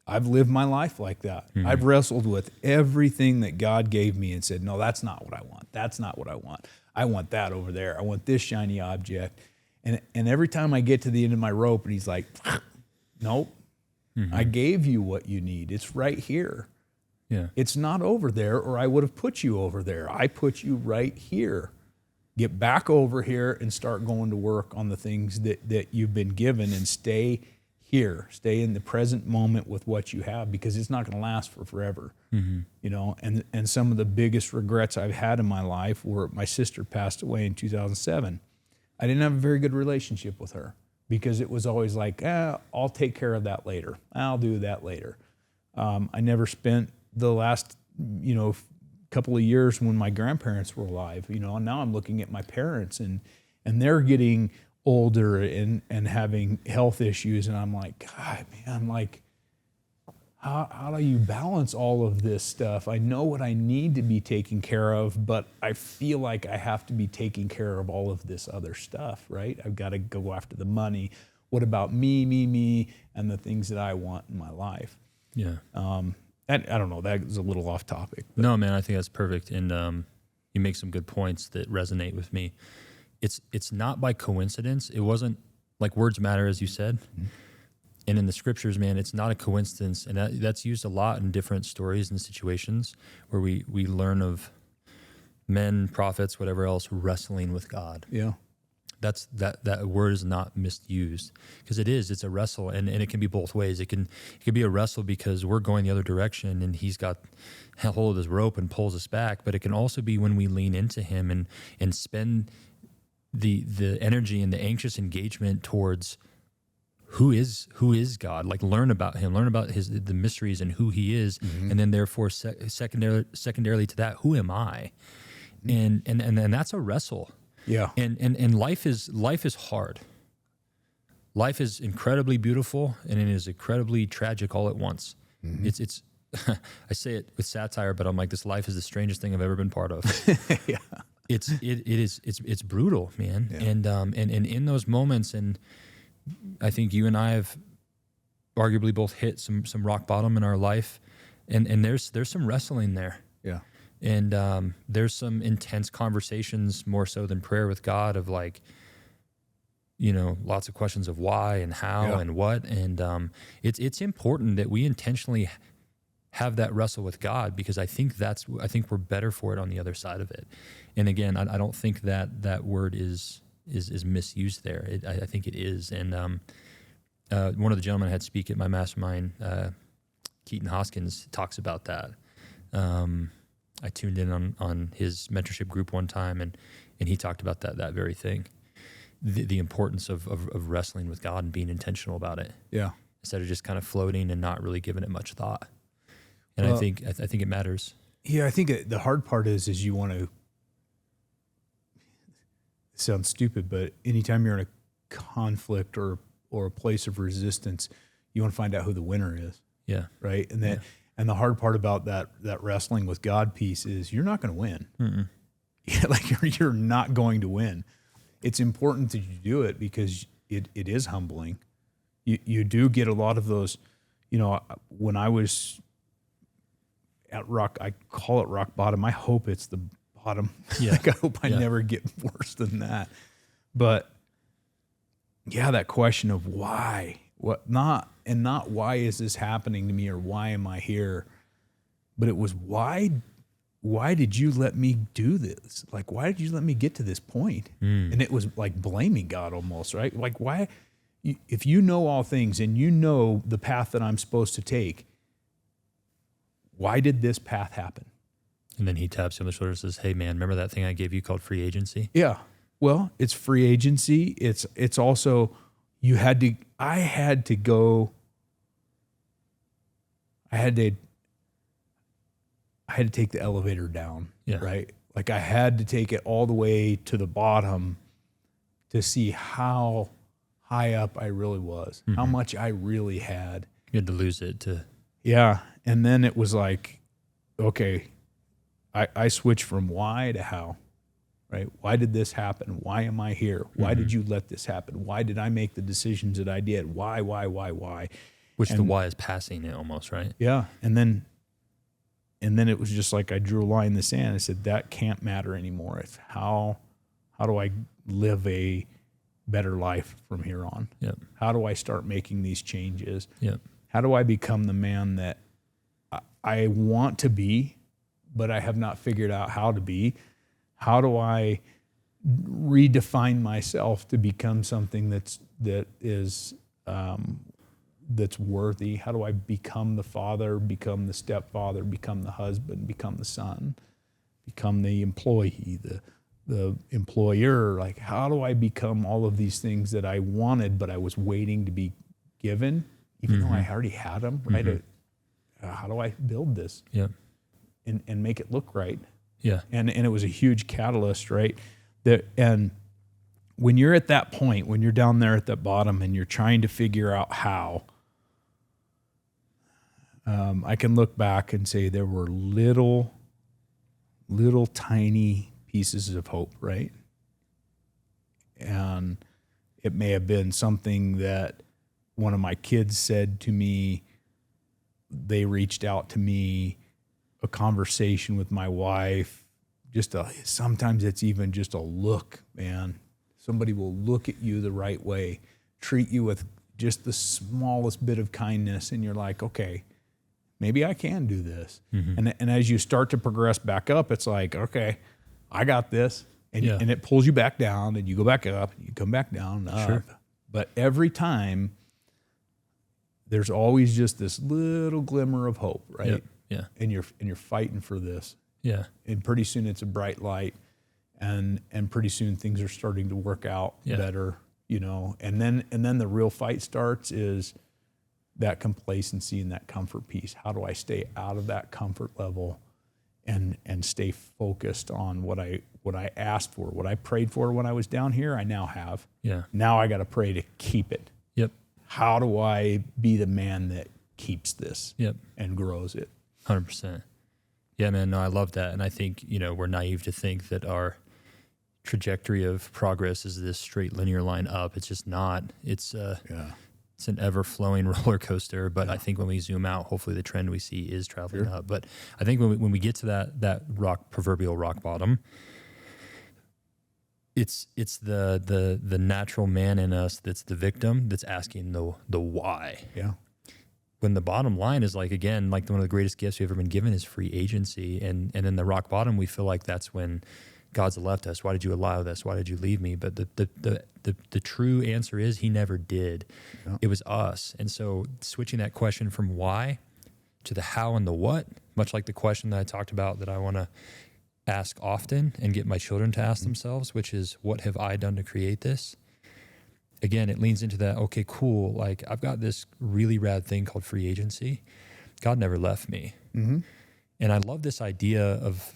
I've lived my life like that. Mm-hmm. I've wrestled with everything that God gave me and said, no, that's not what I want. That's not what I want. I want that over there. I want this shiny object. And every time I get to the end of my rope and he's like, nope, mm-hmm. I gave you what you need. It's right here. Yeah. It's not over there, or I would have put you over there. I put you right here. Get back over here and start going to work on the things that you've been given, and stay here. Stay in the present moment with what you have, because it's not going to last for forever. Mm-hmm. And some of the biggest regrets I've had in my life were my sister passed away in 2007. I didn't have a very good relationship with her, because it was always like, I'll take care of that later. I'll do that later. I never spent the last, couple of years when my grandparents were alive, and now I'm looking at my parents and they're getting older and having health issues. And I'm like, God, man, like, how do you balance all of this stuff? I know what I need to be taken care of, but I feel like I have to be taking care of all of this other stuff, right? I've got to go after the money. What about me, and the things that I want in my life? Yeah. I don't know, that was a little off topic. But. No, man, I think that's perfect. And you make some good points that resonate with me. It's not by coincidence. It wasn't like words matter, as you said. Mm-hmm. And in the scriptures, man, it's not a coincidence. And that's used a lot in different stories and situations where we learn of men, prophets, whatever else, wrestling with God. Yeah. That word is not misused, because it's a wrestle, and it can be both ways. It can be a wrestle because we're going the other direction and he's got hold of his rope and pulls us back. But it can also be when we lean into him and spend the energy and the anxious engagement towards who is God, like learn about him, learn about the mysteries and who he is. Mm-hmm. And then therefore secondarily to that, who am I? Mm-hmm. And that's a wrestle. Yeah. And life is hard. Life is incredibly beautiful, and it is incredibly tragic all at once. Mm-hmm. It's I say it with satire, but I'm like, this life is the strangest thing I've ever been part of. Yeah. It's brutal, man. Yeah. And in those moments, and I think you and I have arguably both hit some rock bottom in our life, and there's some wrestling there. Yeah. And there's some intense conversations, more so than prayer, with God, of like, lots of questions of why and how and what. And it's important that we intentionally have that wrestle with God, because I think we're better for it on the other side of it. And again, I don't think that word is misused there. I think it is. And one of the gentlemen I had speak at my mastermind, Keaton Hoskins, talks about that. I tuned in on his mentorship group one time, and he talked about that very thing, the importance of wrestling with God and being intentional about it. Yeah. Instead of just kind of floating and not really giving it much thought. And I think it matters. Yeah, I think the hard part is you want to. It sounds stupid, but anytime you're in a conflict or a place of resistance, you want to find out who the winner is. Yeah. Right. And And the hard part about that wrestling with God piece is you're not going to win. Yeah, like you're not going to win. It's important that you do it because it is humbling. You do get a lot of those, when I was at I call it rock bottom. I hope it's the bottom. Yeah. Like I hope I never get worse than that. But yeah, that question of why, not why is this happening to me or why am I here, but it was why did you let me do this? Like, why did you let me get to this point? And it was like blaming God almost, right? Like, why, if you know all things and you know the path that I'm supposed to take, why did this path happen? And then he taps you on the shoulder and says, hey man, remember that thing I gave you called free agency? Yeah. Well, it's free agency. It's also, I had to take the elevator down, right? Like I had to take it all the way to the bottom to see how high up I really was, how much I really had. You had to lose it to... Yeah. And then it was like, okay, I switched from why to how, right? Why did this happen? Why am I here? Why did you let this happen? Why did I make the decisions that I did? Why? Which the why is passing it almost, right? Yeah. And then it was just like I drew a line in the sand. I said, that can't matter anymore. It's how do I live a better life from here on? Yep. How do I start making these changes? Yep. How do I become the man that I want to be, but I have not figured out how to be? How do I redefine myself to become something that's worthy? How do I become the father, become the stepfather, become the husband, become the son, become the employee, the employer? Like, how do I become all of these things that I wanted, but I was waiting to be given, even though I already had them, right? How do I build this and make it look right? Yeah. And it was a huge catalyst, right? And when you're at that point, when you're down there at the bottom and you're trying to figure out how, I can look back and say there were little tiny pieces of hope, right? And it may have been something that one of my kids said to me. They reached out to me, a conversation with my wife, sometimes it's even just a look, man. Somebody will look at you the right way, treat you with just the smallest bit of kindness, and you're like, okay, maybe I can do this. And as you start to progress back up, it's like, okay, I got this. And, and it pulls you back down, and you go back up, and you come back down and up. Sure. But every time, there's always just this little glimmer of hope, right? Yep. Yeah. And you're fighting for this. Yeah. And pretty soon it's a bright light, and pretty soon things are starting to work out better, And then the real fight starts is that complacency and that comfort piece. How do I stay out of that comfort level and stay focused on what I asked for, what I prayed for when I was down here? I now have. Yeah. Now I got to pray to keep it. Yep. How do I be the man that keeps this and grows it? 100%. Yeah, man, no, I love that. And I think, we're naive to think that our trajectory of progress is this straight linear line up. It's just not. It's an ever-flowing roller coaster. But I think when we zoom out, hopefully the trend we see is traveling up. But I think when we get to that proverbial rock bottom, it's the natural man in us that's the victim that's asking the why. Yeah. When the bottom line is like, again, like one of the greatest gifts we've ever been given is free agency. And then the rock bottom, we feel like that's when God's left us. Why did you allow this? Why did you leave me? But the true answer is he never did. Yeah. It was us. And so switching that question from why to the how and the what, much like the question that I talked about that I want to ask often and get my children to ask themselves, which is, what have I done to create this? Again, it leans into that, okay, cool. Like, I've got this really rad thing called free agency. God never left me. Mm-hmm. And I love this idea of,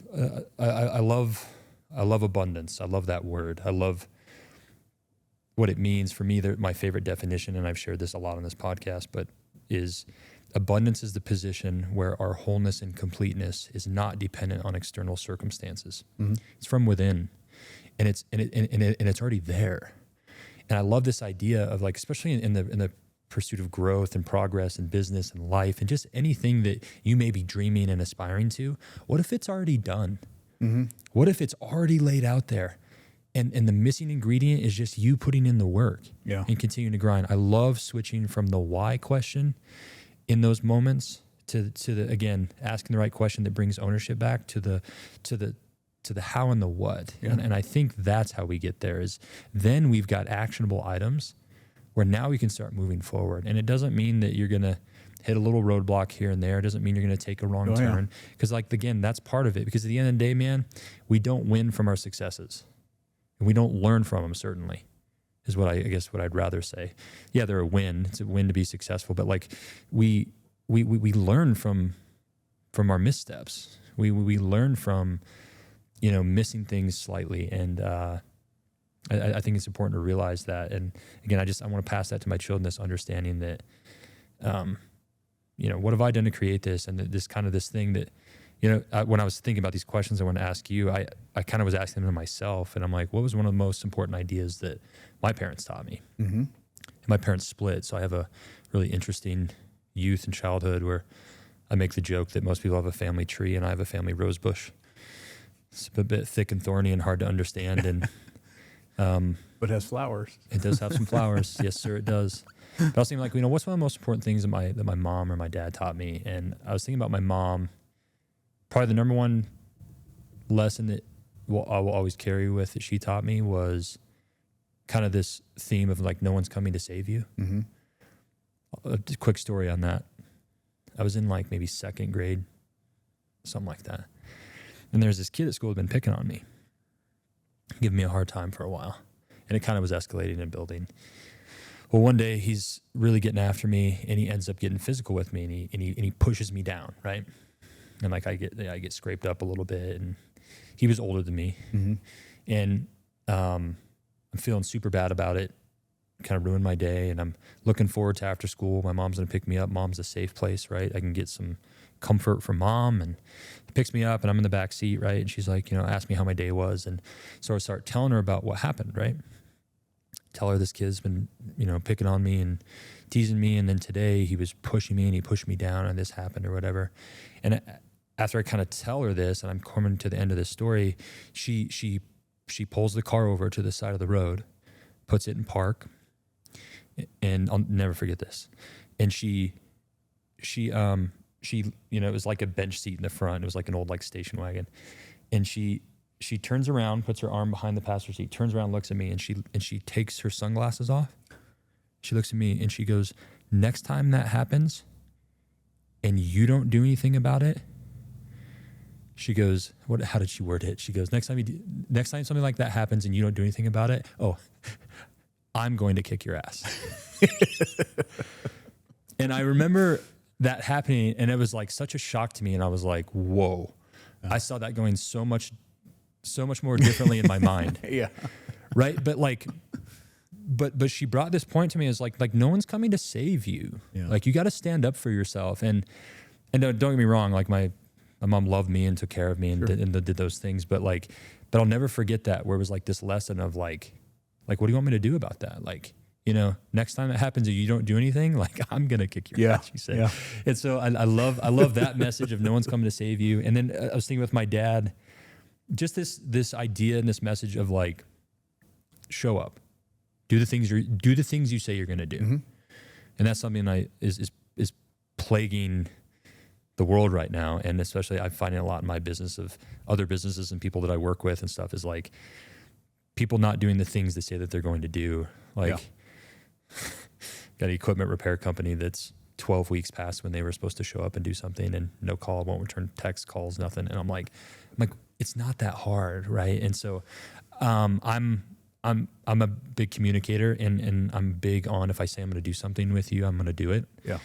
I love abundance. I love that word. I love what it means. For me, my favorite definition, and I've shared this a lot on this podcast, but is abundance is the position where our wholeness and completeness is not dependent on external circumstances. Mm-hmm. It's from within, and it's already there. And I love this idea of, like, especially in the pursuit of growth and progress and business and life and just anything that you may be dreaming and aspiring to. What if it's already done? Mm-hmm. What if it's already laid out there? And the missing ingredient is just you putting in the work and continuing to grind. I love switching from the why question in those moments to the, again, asking the right question that brings ownership back to the how and the what. Yeah. And I think that's how we get there, is then we've got actionable items where now we can start moving forward. And it doesn't mean that you're going to hit a little roadblock here and there. It doesn't mean you're going to take a wrong turn. Because like, again, that's part of it. Because at the end of the day, man, we don't win from our successes. And we don't learn from them, certainly, is what I guess what I'd rather say. Yeah, they're a win. It's a win to be successful. But like we learn from our missteps. We learn from, missing things slightly. And I think it's important to realize that. And again, I want to pass that to my children, this understanding that, what have I done to create this? And this thing that, when I was thinking about these questions I want to ask you, I kind of was asking them to myself, and I'm like, what was one of the most important ideas that my parents taught me? Mm-hmm. And my parents split. So I have a really interesting youth and childhood where I make the joke that most people have a family tree and I have a family rose bush. It's a bit thick and thorny and hard to understand. And, but it has flowers. It does have some flowers. Yes, sir, it does. But I was thinking, like, what's one of the most important things that my mom or my dad taught me? And I was thinking about my mom. Probably the number one lesson that I will always carry with that she taught me was kind of this theme of like, no one's coming to save you. Mm-hmm. A quick story on that. I was in like maybe second grade, something like that. And there's this kid at school who'd been picking on me, giving me a hard time for a while. And it kind of was escalating and building. Well, one day he's really getting after me, and he ends up getting physical with me, and he pushes me down, right? And like I get scraped up a little bit, and he was older than me, mm-hmm. and I'm feeling super bad about it. Kind of ruined my day, and I'm looking forward to after school. My mom's gonna pick me up. Mom's a safe place, right? I can get some comfort from mom, and he picks me up, and I'm in the back seat, right? And she's like, ask me how my day was, and so I start telling her about what happened, right? Tell her this kid's been, picking on me and teasing me, and then today he was pushing me and he pushed me down, and this happened or whatever. And after I kind of tell her this, and I'm coming to the end of this story, she pulls the car over to the side of the road, puts it in park, and I'll never forget this. And she it was like a bench seat in the front. It was like an old station wagon, and she turns around, puts her arm behind the passenger seat, turns around, looks at me, and she takes her sunglasses off. She looks at me and she goes, "Next time that happens and you don't do anything about it," she goes, how did she word it? She goes, next time something like that happens and you don't do anything about it, I'm going to kick your ass." And I remember that happening, and it was like such a shock to me, and I was like, whoa. I saw that going so much more differently in my mind. Yeah. Right? But she brought this point to me as like no one's coming to save you. Yeah. Like, you got to stand up for yourself. And don't get me wrong, like my mom loved me and took care of me and, sure. did those things. But I'll never forget that, where it was like this lesson of like, what do you want me to do about that? Like, next time it happens and you don't do anything, like, I'm going to kick your ass, she said. Yeah. And so I love that message of no one's coming to save you. And then I was thinking with my dad, just this idea and this message of like, show up, do the things you say you're going to do. Mm-hmm. And that's something is plaguing the world right now. And especially I'm finding a lot in my business of other businesses and people that I work with and stuff, is like people not doing the things they say that they're going to do. Like, got an equipment repair company that's 12 weeks past when they were supposed to show up and do something, and no call, won't return text calls, nothing. And I'm like, it's not that hard, right? And so I'm a big communicator, and I'm big on, if I say I'm going to do something with you, I'm going to do it. Yeah.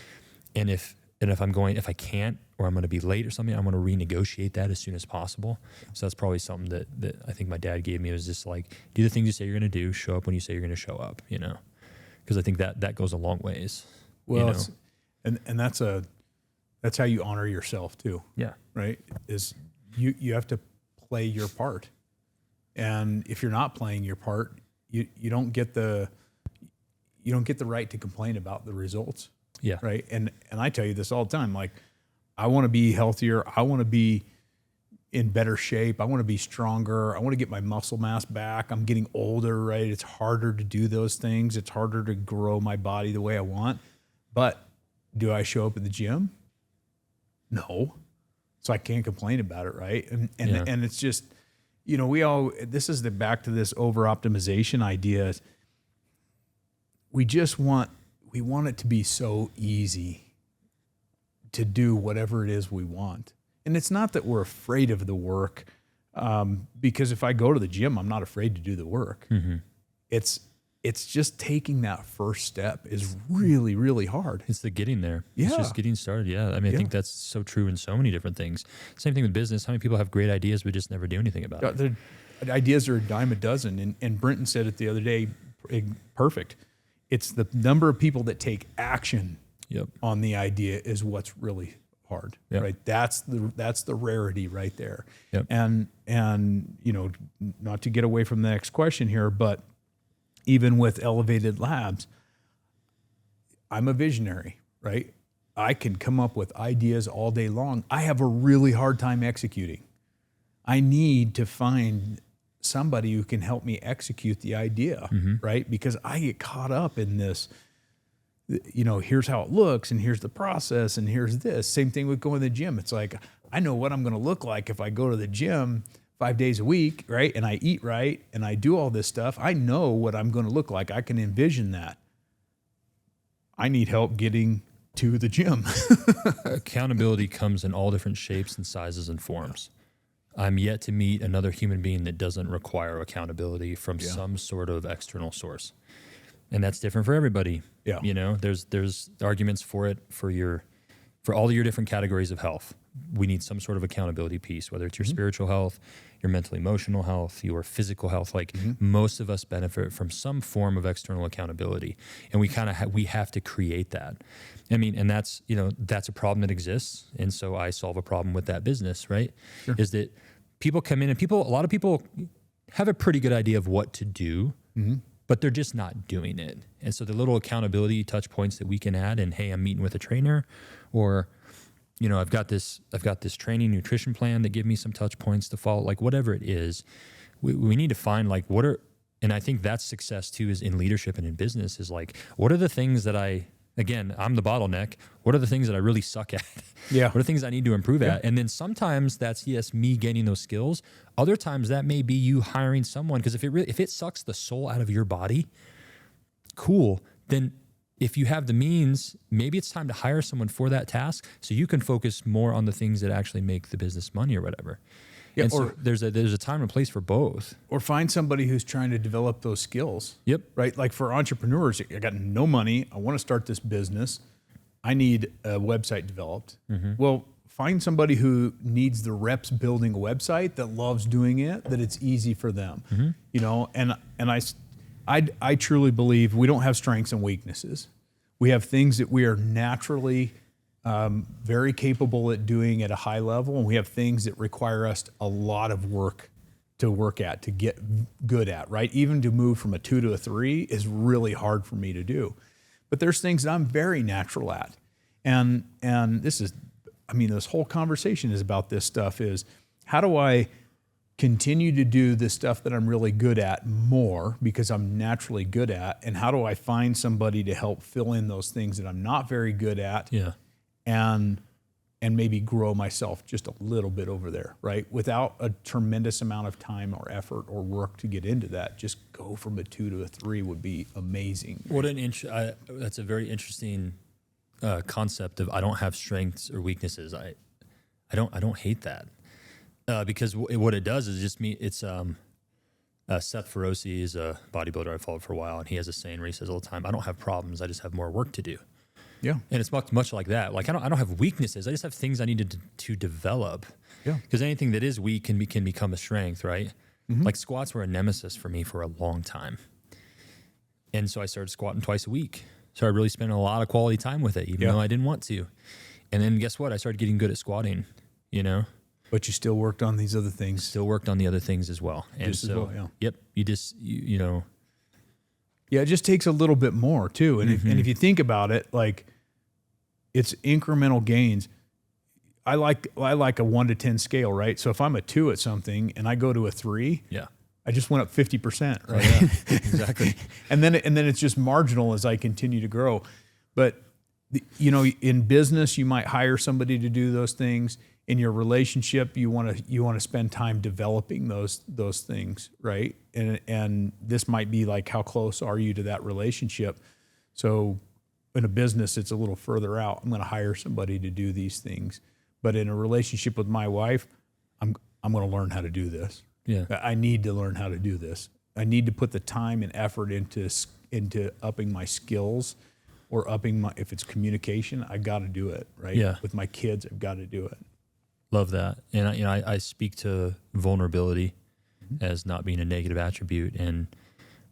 And if I can't, or I'm going to be late or something, I'm going to renegotiate that as soon as possible. So that's probably something that I think my dad gave me, was just like, do the things you say you're going to do, show up when you say you're going to show up, because I think that goes a long ways. Well, and that's how you honor yourself too. Yeah. Right. Is you have to play your part. And if you're not playing your part, you don't get the right to complain about the results. Yeah. Right. And I tell you this all the time. Like, I want to be healthier. I want to be in better shape. I want to be stronger. I want to get my muscle mass back. I'm getting older, right? It's harder to do those things. It's harder to grow my body the way I want. But do I show up at the gym? No. So I can't complain about it, right? And Yeah. and it's just, this is back to this over optimization idea. We want it to be so easy to do whatever it is we want. And it's not that we're afraid of the work, because if I go to the gym, I'm not afraid to do the work. Mm-hmm. It's just taking that first step is really, really hard. It's the getting there. Yeah. It's just getting started. Yeah. I mean, I think that's so true in so many different things. Same thing with business. How many people have great ideas but just never do anything about it? The ideas are a dime a dozen. And Brenton said it the other day, perfect. It's the number of people that take action on the idea is what's really hard, right? That's the rarity right there. Yep. And not to get away from the next question here, but even with Elevated Labs, I'm a visionary, right? I can come up with ideas all day long. I have a really hard time executing. I need to find somebody who can help me execute the idea, right? Because I get caught up in this, here's how it looks, and here's the process, and here's this. Same thing with going to the gym. It's like, I know what I'm going to look like if I go to the gym 5 days a week, right? And I eat right, and I do all this stuff. I know what I'm going to look like. I can envision that. I need help getting to the gym. Accountability comes in all different shapes and sizes and forms. I'm yet to meet another human being that doesn't require accountability from some sort of external source. And that's different for everybody. Yeah. There's arguments for it for all of your different categories of health. We need some sort of accountability piece, whether it's your spiritual health, your mental emotional health, your physical health. Like most of us benefit from some form of external accountability, and we have to create that. I mean, and that's a problem that exists, and so I solve a problem with that business, right? Sure. Is that people come in and a lot of people have a pretty good idea of what to do, but they're just not doing it. And so the little accountability touch points that we can add, and hey, I'm meeting with a trainer, or I've got this training nutrition plan that give me some touch points to follow, like whatever it is, we need to find like and I think that's success too, is in leadership and in business, is like, what are the things that I'm the bottleneck. What are the things that I really suck at? Yeah. What are the things I need to improve at? And then sometimes that's, me gaining those skills. Other times that may be you hiring someone, because if it sucks the soul out of your body, cool. Then if you have the means, maybe it's time to hire someone for that task so you can focus more on the things that actually make the business money or whatever. Yeah, and so there's a time and place for both. Or find somebody who's trying to develop those skills. Yep. Right? Like for entrepreneurs, I got no money. I want to start this business. I need a website developed. Well, find somebody who needs the reps building a website, that loves doing it, that it's easy for them. And I truly believe we don't have strengths and weaknesses. We have things that we are naturally very capable at doing at a high level, and we have things that require us a lot of work to get good at, right? Even to move from a 2 to a 3 is really hard for me to do. But there's things that I'm very natural at. And this whole conversation is about this stuff, is how do I continue to do the stuff that I'm really good at more because I'm naturally good at, and how do I find somebody to help fill in those things that I'm not very good at? Yeah. And maybe grow myself just a little bit over there, right? Without a tremendous amount of time or effort or work to get into that. Just go from a 2 to a 3 would be amazing. That's a very interesting concept of I don't have strengths or weaknesses. I don't hate that because what it does is it's Seth Feroce is a bodybuilder I've followed for a while, and he has a saying where he says all the time, I don't have problems, I just have more work to do. Yeah. And it's much like that. Like I don't have weaknesses. I just have things I need to develop. Yeah. Because anything that is weak can become a strength, right? Like squats were a nemesis for me for a long time. And so I started squatting twice a week. So I really spent a lot of quality time with it, even though I didn't want to. And then guess what? I started getting good at squatting, But you still worked on these other things. Still worked on the other things as well. And just so, as well, yep, Yeah, it just takes a little bit more too. And if you think about it, like it's incremental gains. I like a 1 to 10 scale, right? So if I'm a 2 at something and I go to a 3, I just went up 50%, right? Yeah, exactly. and then it's just marginal as I continue to grow. But in business, you might hire somebody to do those things. In your relationship, you want to spend time developing those things, right? And this might be like, how close are you to that relationship? So in a business, it's a little further out. I'm going to hire somebody to do these things. But in a relationship with my wife, I'm going to learn how to do this. Yeah. I need to learn how to do this. I need to put the time and effort into upping my skills, or if it's communication, I got to do it, right? Yeah. With my kids, I've got to do it. Love that. And I speak to vulnerability as not being a negative attribute, and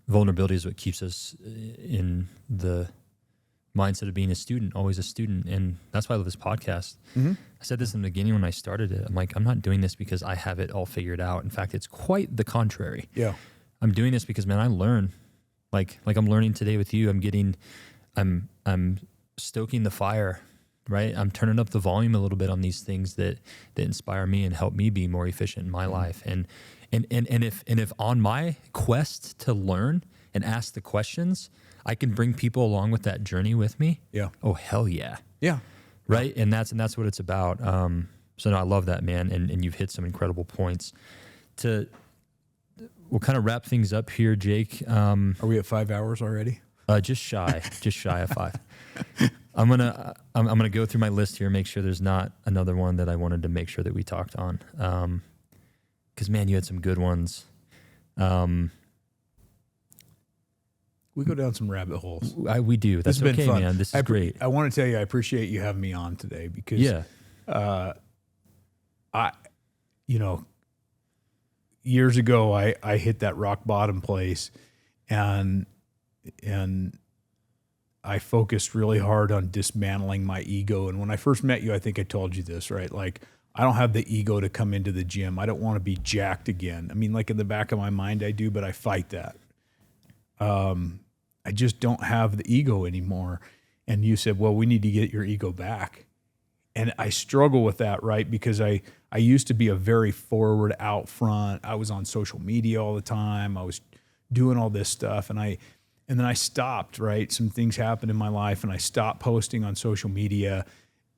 vulnerability is what keeps us in the mindset of being a student, always a student. And that's why I love this podcast. I said this in the beginning when I started it. I'm like, I'm not doing this because I have it all figured out. In fact, it's quite the contrary. Yeah. I'm doing this because, man, I learn. Like I'm learning today with you. I'm stoking the fire, right? I'm turning up the volume a little bit on these things that inspire me and help me be more efficient in my life. And if on my quest to learn and ask the questions, I can bring people along with that journey with me. Yeah. Oh, hell yeah. Yeah. Right. And that's what it's about. So no, I love that, man. And you've hit some incredible points. We'll kind of wrap things up here, Jake. Are we at 5 hours already? Just shy of 5. I'm gonna go through my list here, make sure there's not another one that I wanted to make sure that we talked on. Because man, you had some good ones. We go down some rabbit holes. We do. That's okay, fun. Man. This is great. I want to tell you, I appreciate you having me on today because, years ago I hit that rock bottom place, and I focused really hard on dismantling my ego. And when I first met you, I think I told you this, right? Like, I don't have the ego to come into the gym. I don't want to be jacked again. I mean, like in the back of my mind I do, but I fight that. I just don't have the ego anymore. And you said, well, we need to get your ego back. And I struggle with that, right? Because I used to be a very forward, out front. I was on social media all the time. I was doing all this stuff. And then I stopped, right? Some things happened in my life, and I stopped posting on social media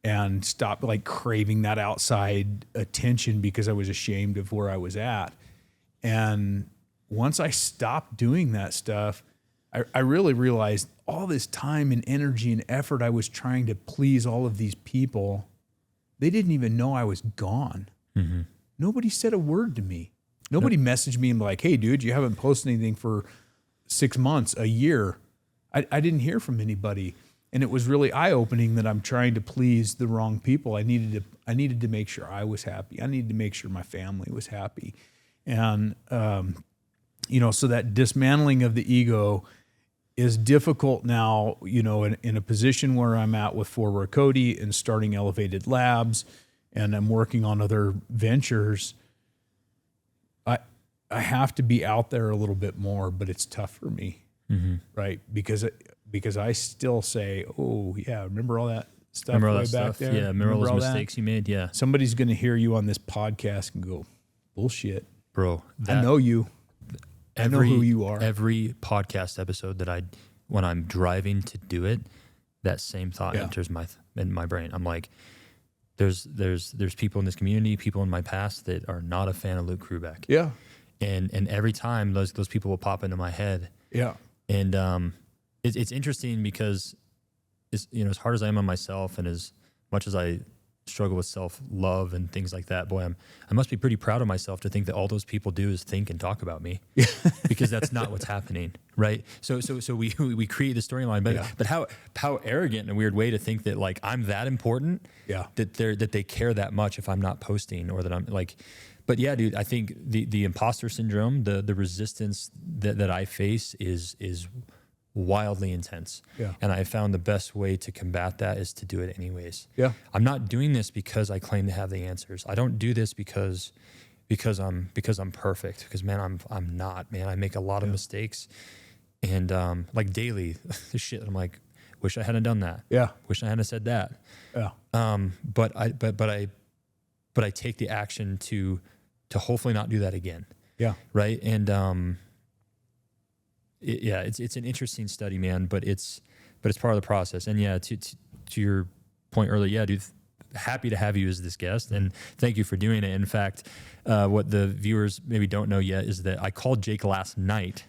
and stopped like craving that outside attention because I was ashamed of where I was at. And once I stopped doing that stuff, I really realized all this time and energy and effort I was trying to please all of these people, they didn't even know I was gone. Mm-hmm. Nobody said a word to me. Nobody messaged me and like, hey, dude, you haven't posted anything for 6 months, a year. I didn't hear from anybody. And it was really eye-opening that I'm trying to please the wrong people. I needed to make sure I was happy. I needed to make sure my family was happy. And, so that dismantling of the ego is difficult now, in a position where I'm at with Forward Cody and starting Elevated Labs, and I'm working on other ventures. I have to be out there a little bit more, but it's tough for me, right? Because I still say, oh yeah, remember all that stuff remember all way that back stuff? there? Yeah, remember all those mistakes you made? Yeah. Somebody's going to hear you on this podcast and go, bullshit. Bro, I know you. I know who you are. Every podcast episode that when I'm driving to do it, that same thought enters in my brain. I'm like, there's people in this community, people in my past that are not a fan of Luke Krubeck. Yeah. And every time those people will pop into my head. Yeah. And it's interesting because as hard as I am on myself, and as much as I struggle with self-love and things like that, boy, I must be pretty proud of myself to think that all those people do is think and talk about me, because that's not what's happening, right? So we create the storyline, but how arrogant in a weird way to think that like I'm that important, that they care that much if I'm not posting, or that I'm like. But yeah, dude, I think the imposter syndrome, the resistance that I face is wildly intense. Yeah. And I found the best way to combat that is to do it anyways. Yeah. I'm not doing this because I claim to have the answers. I don't do this because I'm perfect. Because man, I'm not, man. I make a lot of mistakes. And like daily this shit, I'm like, wish I hadn't done that. Yeah. Wish I hadn't said that. Yeah. But I take the action to hopefully not do that again. Yeah. Right. And it's an interesting study, man, but it's part of the process. And yeah, to to your point earlier, yeah, dude, happy to have you as this guest, and thank you for doing it. In fact, what the viewers maybe don't know yet is that I called Jake last night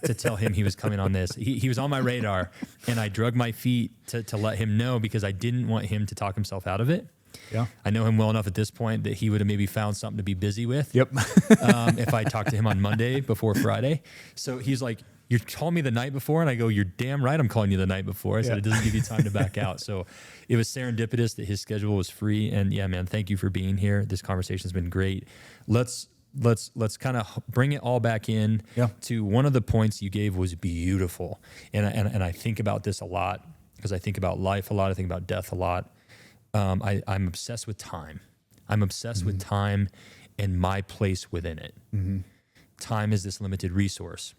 to tell him he was coming on this. He was on my radar, and I drug my feet to let him know because I didn't want him to talk himself out of it. Yeah. I know him well enough at this point that he would have maybe found something to be busy with. Yep. If I talked to him on Monday before Friday. So he's like, you called me the night before, and I go, you're damn right I'm calling you the night before. I said, it doesn't give you time to back out. So it was serendipitous that his schedule was free. And yeah, man, thank you for being here. This conversation's been great. Let's kind of bring it all back in to one of the points you gave was beautiful. And I think about this a lot because I think about life a lot. I think about death a lot. I'm obsessed with time. I'm obsessed with time and my place within it. Time is this limited resource.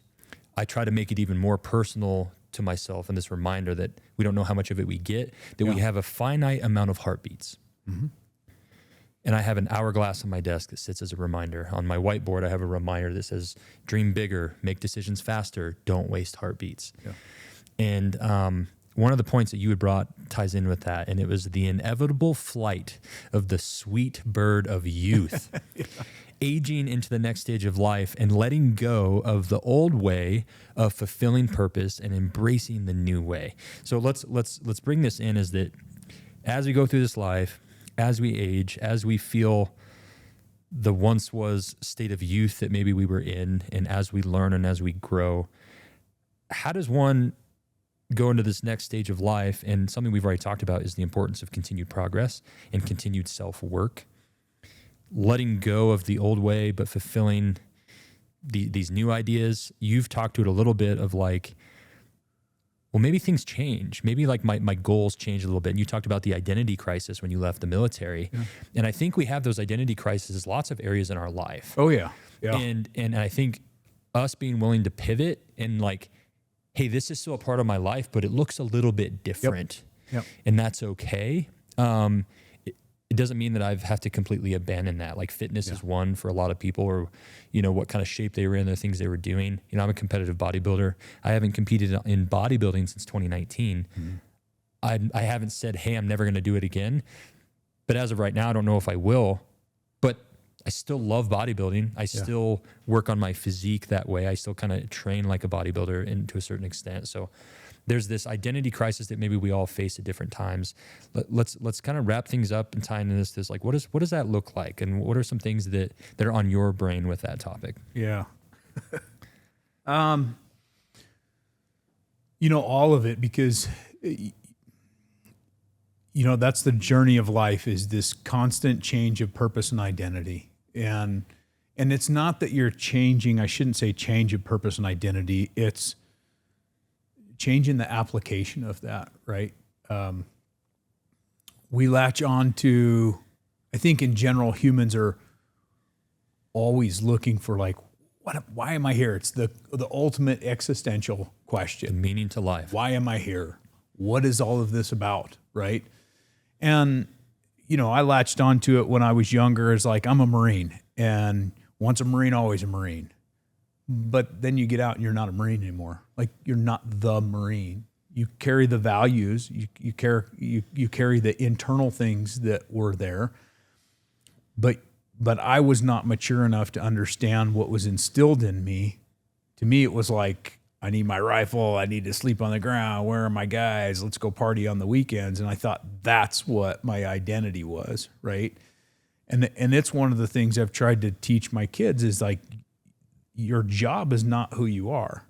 I try to make it even more personal to myself, and this reminder that we don't know how much of it we get, that we have a finite amount of heartbeats. And I have an hourglass on my desk that sits as a reminder. On my whiteboard, I have a reminder that says, dream bigger, make decisions faster, don't waste heartbeats. And one of the points that you had brought ties in with that, and it was the inevitable flight of the sweet bird of youth. Aging into the next stage of life and letting go of the old way of fulfilling purpose and embracing the new way. So let's bring this in, is that as we go through this life, as we age, as we feel the once was state of youth that maybe we were in, and as we learn and as we grow, how does one go into this next stage of life? And something we've already talked about is the importance of continued progress and continued self-work. Letting go of the old way, but fulfilling these new ideas. You've talked to it a little bit of like, well, maybe things change. Maybe like my goals change a little bit. And you talked about the identity crisis when you left the military. And I think we have those identity crises, lots of areas in our life. Oh yeah. And I think us being willing to pivot and like, hey, this is still a part of my life, but it looks a little bit different. And that's okay. It doesn't mean that I have to completely abandon that. Like fitness is one for a lot of people, or, you know, what kind of shape they were in, the things they were doing. You know, I'm a competitive bodybuilder. I haven't competed in bodybuilding since 2019. I haven't said, hey, I'm never going to do it again. But as of right now, I don't know if I will. But I still love bodybuilding. I still work on my physique that way. I still kind of train like a bodybuilder and to a certain extent. So there's this identity crisis that maybe we all face at different times. Let's kind of wrap things up and tie into this like, what does that look like? And what are some things that are on your brain with that topic? Yeah. You know, all of it, because, you know, that's the journey of life, is this constant change of purpose and identity. And it's not that you're changing, I shouldn't say change of purpose and identity. It's changing the application of that, right? We latch on to, I think in general, humans are always looking for like, why am I here? It's the ultimate existential question. The meaning to life. Why am I here? What is all of this about, right? And, you know, I latched onto it when I was younger as like, I'm a Marine, and once a Marine, always a Marine. But then you get out and you're not a Marine anymore. Like, you're not the Marine. You carry the values, you carry the internal things that were there. But I was not mature enough to understand what was instilled in me. To me, it was like, I need my rifle, I need to sleep on the ground, where are my guys? Let's go party on the weekends. And I thought that's what my identity was, right? And it's one of the things I've tried to teach my kids is like, your job is not who you are.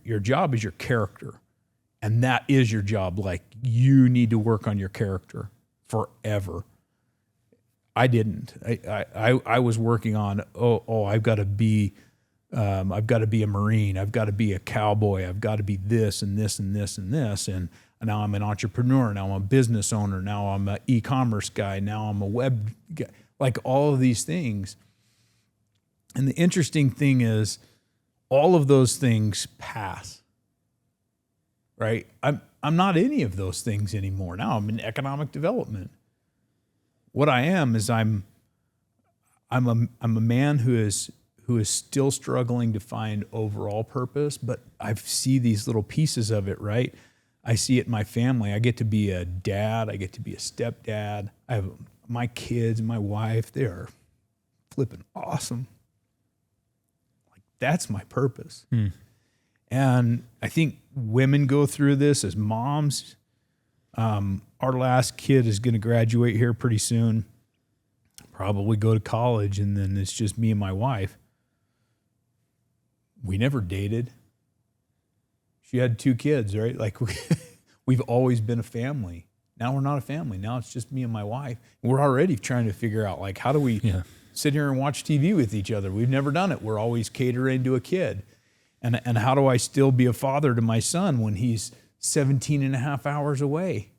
Your job is your character. And that is your job. Like, you need to work on your character forever. I didn't. I was working on, I've got to be a Marine. I've got to be a cowboy. I've got to be this and this and this and this. And now I'm an entrepreneur. Now I'm a business owner. Now I'm an e-commerce guy. Now I'm a web guy. Like, all of these things. And the interesting thing is, all of those things pass, right? I'm not any of those things anymore. Now I'm in economic development. What I am is I'm a man who is still struggling to find overall purpose, but I see these little pieces of it, right? I see it in my family. I get to be a dad. I get to be a stepdad. I have my kids, my wife. They are flipping awesome. Like, that's my purpose. And I think women go through this as moms. Our last kid is going to graduate here pretty soon, probably go to college, and then it's just me and my wife. We never dated. She had 2 kids, right? Like, we've always been a family. Now we're not a family. Now it's just me and my wife. We're already trying to figure out, like, how do we sit here and watch TV with each other? We've never done it. We're always catering to a kid. And how do I still be a father to my son when he's 17 and a half hours away?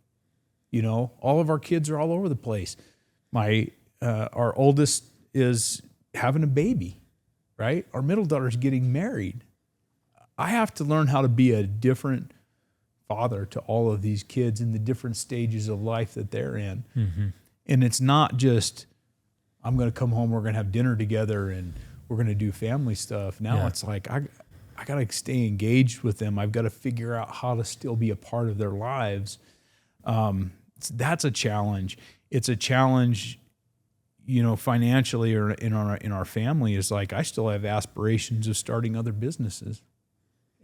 You know, all of our kids are all over the place. Our oldest is having a baby, right? Our middle daughter's getting married. I have to learn how to be a different father to all of these kids in the different stages of life that they're in. And it's not just, I'm going to come home, we're going to have dinner together, and we're going to do family stuff. Now it's like, I got to stay engaged with them. I've got to figure out how to still be a part of their lives. That's a challenge. It's a challenge, you know, financially or in our family. Is like, I still have aspirations of starting other businesses,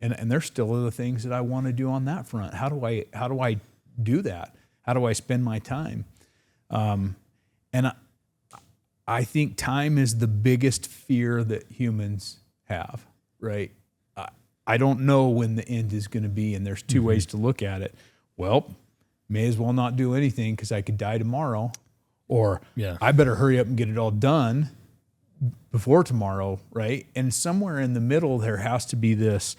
and there's still other things that I want to do on that front. How do I do that? How do I spend my time? And I think time is the biggest fear that humans have, right? I don't know when the end is going to be, and there's 2 ways to look at it. Well, may as well not do anything because I could die tomorrow, or I better hurry up and get it all done before tomorrow, right? And somewhere in the middle, there has to be this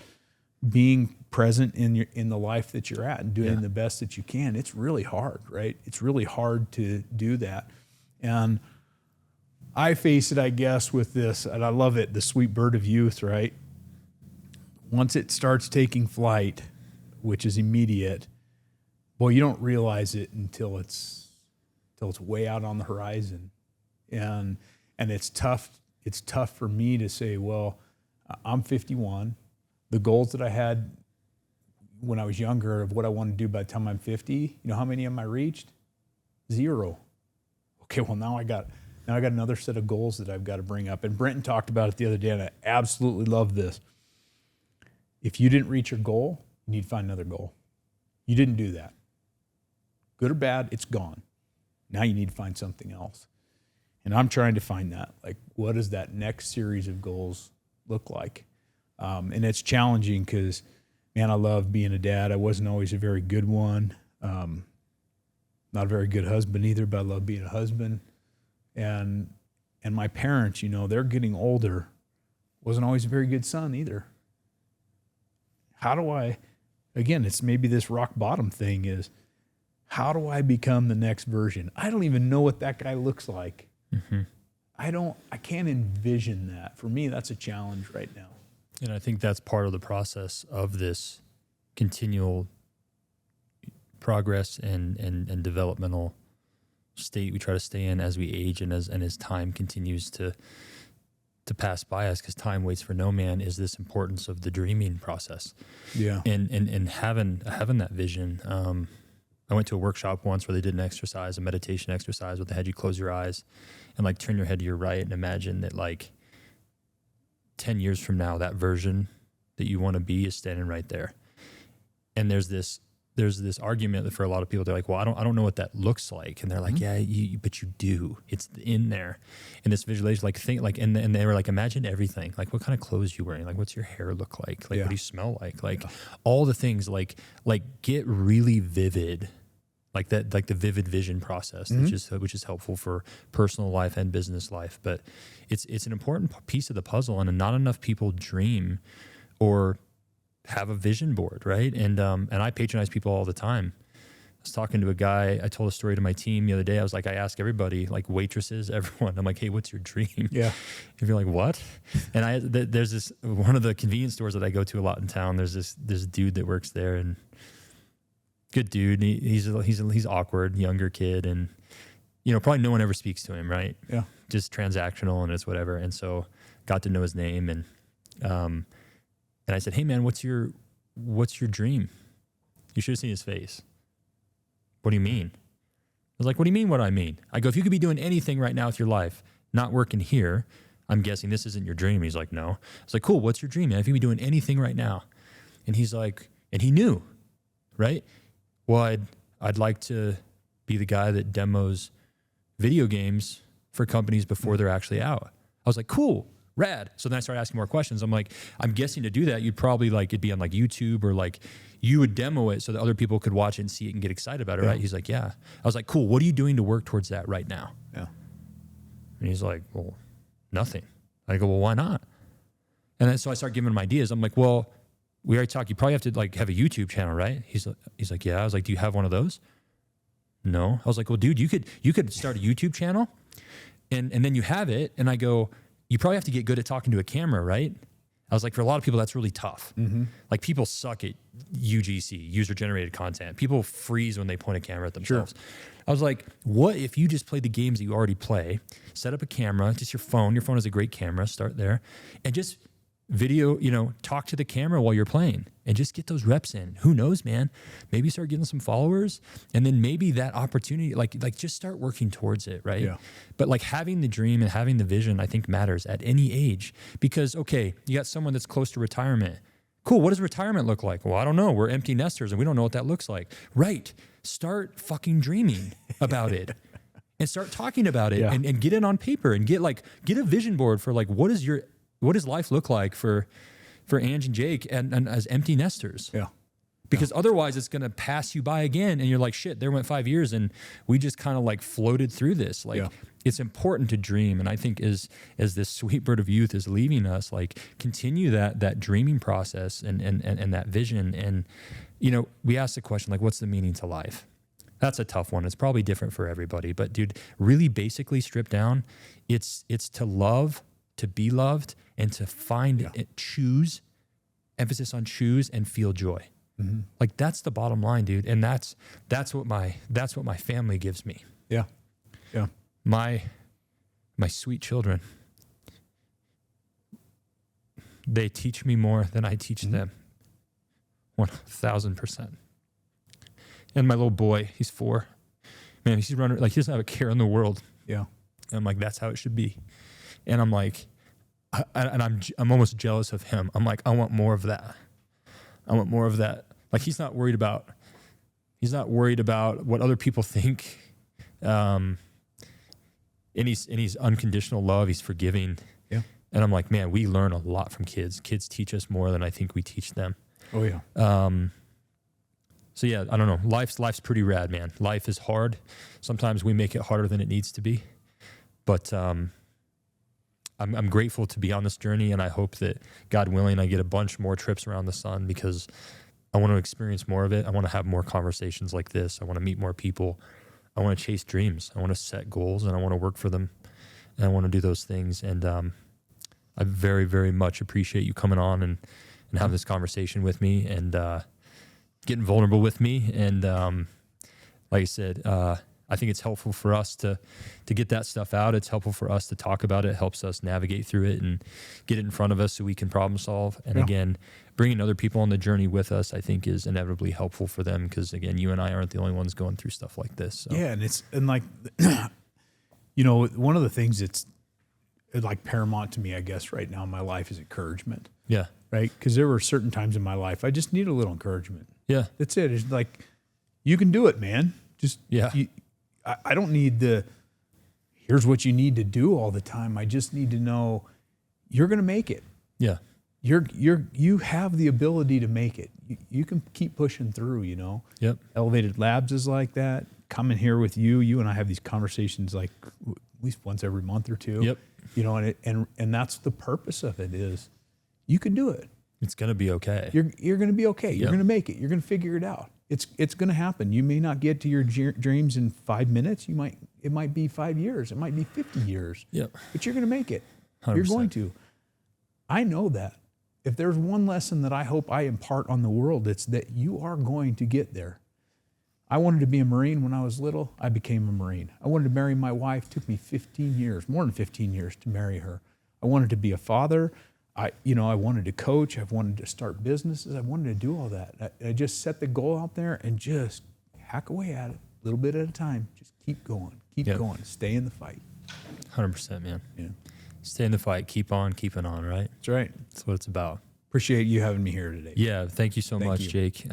being present in the life that you're at and doing the best that you can. It's really hard, right? It's really hard to do that. And I face it, I guess, with this, and I love it, the sweet bird of youth, right? Once it starts taking flight, which is immediate, boy, you don't realize it until it's way out on the horizon. And it's tough. It's tough for me to say, well, I'm 51. The goals that I had when I was younger of what I want to do by the time I'm 50, you know how many of them I reached? 0. Okay, well, now I got another set of goals that I've got to bring up. And Brenton talked about it the other day, and I absolutely love this. If you didn't reach your goal, you need to find another goal. You didn't do that. Good or bad, it's gone. Now you need to find something else. And I'm trying to find that. Like, what does that next series of goals look like? And it's challenging because, man, I love being a dad. I wasn't always a very good one. Not a very good husband either, but I love being a husband. And my parents, you know, they're getting older. Wasn't always a very good son either. How do I, again, it's maybe this rock bottom thing is, how do I become the next version? I don't even know what that guy looks like. I can't envision that. For me, that's a challenge right now. And I think that's part of the process of this continual progress and developmental state we try to stay in as we age and as time continues to pass by us, because time waits for no man, is this importance of the dreaming process. Yeah. And having that vision. I went to a workshop once where they did an exercise, a meditation exercise, where they had you close your eyes and like turn your head to your right and imagine that like 10 years from now, that version that you want to be is standing right there. And there's this argument that for a lot of people, they're like, well, I don't know what that looks like. And they're like, yeah, but you do. It's in there. And this visualization, like think like, and they were like, imagine everything. Like, what kind of clothes you wearing? Like, what's your hair look like? Like, what do you smell like? Like all the things, like get really vivid, like that, like the vivid vision process, which is helpful for personal life and business life. But it's an important piece of the puzzle, and not enough people dream or have a vision board, right? And I patronize people all the time. I was talking to a guy, I told a story to my team the other day. I was like, I ask everybody, like waitresses, everyone, I'm like, hey, what's your dream? Yeah. If you're like, what? And there's this, one of the convenience stores that I go to a lot in town, there's this dude that works there, and good dude. He's awkward, younger kid, and you know, probably no one ever speaks to him, right? Yeah. Just transactional, and it's whatever. And so got to know his name, and I said, hey man, what's your dream? You should have seen his face. What do you mean? I was like, what do you mean what I mean? I go, if you could be doing anything right now with your life, not working here, I'm guessing this isn't your dream. He's like, no. I was like, cool, what's your dream, man? If you could be doing anything right now. And he's like, and he knew, right? Well, I'd like to be the guy that demos video games for companies before they're actually out. I was like, cool, rad. So then I started asking more questions. I'm like, I'm guessing to do that, you'd probably like, it'd be on like YouTube, or like you would demo it so that other people could watch it and see it and get excited about it, right? He's like, yeah. I was like, cool, what are you doing to work towards that right now? Yeah. And he's like, well, nothing. I go, well, why not? And then so I start giving him ideas. I'm like, well, we already talked, you probably have to like have a YouTube channel, right? He's like, yeah. I was like, do you have one of those? No. I was like, well, dude, you could start a YouTube channel and then you have it. And I go, you probably have to get good at talking to a camera, right? I was like, for a lot of people, that's really tough. Mm-hmm. Like people suck at UGC, user-generated content. People freeze when they point a camera at themselves. Sure. I was like, what if you just play the games that you already play, set up a camera, just your phone is a great camera, start there, and just video, talk to the camera while you're playing and just get those reps in. Who knows, man? Maybe start getting some followers, and then maybe that opportunity, like just start working towards it, right? Yeah. But like having the dream and having the vision, I think matters at any age, because okay, you got someone that's close to retirement. Cool. What does retirement look like? Well, I don't know. We're empty nesters and we don't know what that looks like. Right. Start fucking dreaming about it and start talking about it and get it on paper and get a vision board for like, what does life look like for Ange and Jake and as empty nesters? Yeah. Because otherwise it's going to pass you by again. And you're like, shit, there went 5 years and we just kind of like floated through this. Like it's important to dream. And I think as this sweet bird of youth is leaving us, like continue that dreaming process and that vision. And, we asked the question, like, what's the meaning to life? That's a tough one. It's probably different for everybody, but dude, really basically stripped down, it's to love, to be loved, and to find choose, emphasis on choose, and feel joy. Mm-hmm. Like that's the bottom line, dude. And that's what my family gives me. Yeah. Yeah. My sweet children, they teach me more than I teach them. 1,000%. And my little boy, he's 4. Man, he's running like he doesn't have a care in the world. Yeah. And I'm like, that's how it should be. And I'm like, I'm almost jealous of him. I'm like, I want more of that. I want more of that. Like he's not worried about what other people think. And he's unconditional love. He's forgiving. Yeah. And I'm like, man, we learn a lot from kids. Kids teach us more than I think we teach them. Oh yeah. So yeah, I don't know. Life's pretty rad, man. Life is hard. Sometimes we make it harder than it needs to be. But I'm grateful to be on this journey, and I hope that, God willing, I get a bunch more trips around the sun because I want to experience more of it. I want to have more conversations like this. I want to meet more people. I want to chase dreams. I want to set goals, and I want to work for them, and I want to do those things. And I very, very much appreciate you coming on and having this conversation with me and getting vulnerable with me. And like I said, I think it's helpful for us to get that stuff out. It's helpful for us to talk about it. It helps us navigate through it and get it in front of us so we can problem solve. And again, bringing other people on the journey with us, I think is inevitably helpful for them because again, you and I aren't the only ones going through stuff like this. So. Yeah. And like, one of the things that's like paramount to me, I guess, right now in my life is encouragement. Yeah. Right. Because there were certain times in my life, I just need a little encouragement. Yeah. That's it. It's like, you can do it, man. Just, I don't need here's what you need to do all the time. I just need to know you're going to make it. Yeah. You have the ability to make it. You can keep pushing through, Yep. Elevated Labs is like that. Coming here with you and I have these conversations like at least once every month or two. Yep. And that's the purpose of it is you can do it. It's going to be okay. You're going to be okay. You're going to make it. You're going to figure it out. It's going to happen. You may not get to your dreams in 5 minutes. It might be 5 years. It might be 50 years. Yep. But you're going to make it. 100%. You're going to. I know that. If there's one lesson that I hope I impart on the world, it's that you are going to get there. I wanted to be a Marine when I was little. I became a Marine. I wanted to marry my wife. It took me 15 years, more than 15 years to marry her. I wanted to be a father. I wanted to coach. I wanted to start businesses. I wanted to do all that. I just set the goal out there and just hack away at it a little bit at a time. Just keep going, going, stay in the fight. 100%, man. Yeah. Stay in the fight. Keep on keeping on, right? That's right. That's what it's about. Appreciate you having me here today. Yeah. Thank you so much, Jake.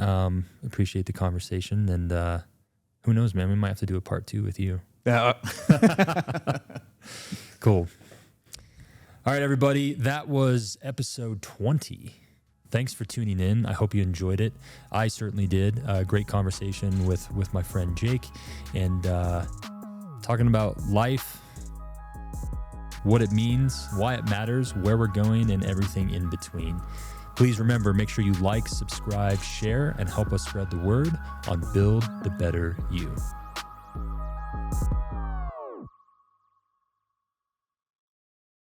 Appreciate the conversation. And who knows, man, we might have to do a part 2 with you. Cool. All right, everybody. That was episode 20. Thanks for tuning in. I hope you enjoyed it. I certainly did. Great conversation with my friend Jake, and talking about life, what it means, why it matters, where we're going, and everything in between. Please remember, make sure you like, subscribe, share, and help us spread the word on Build the Better You.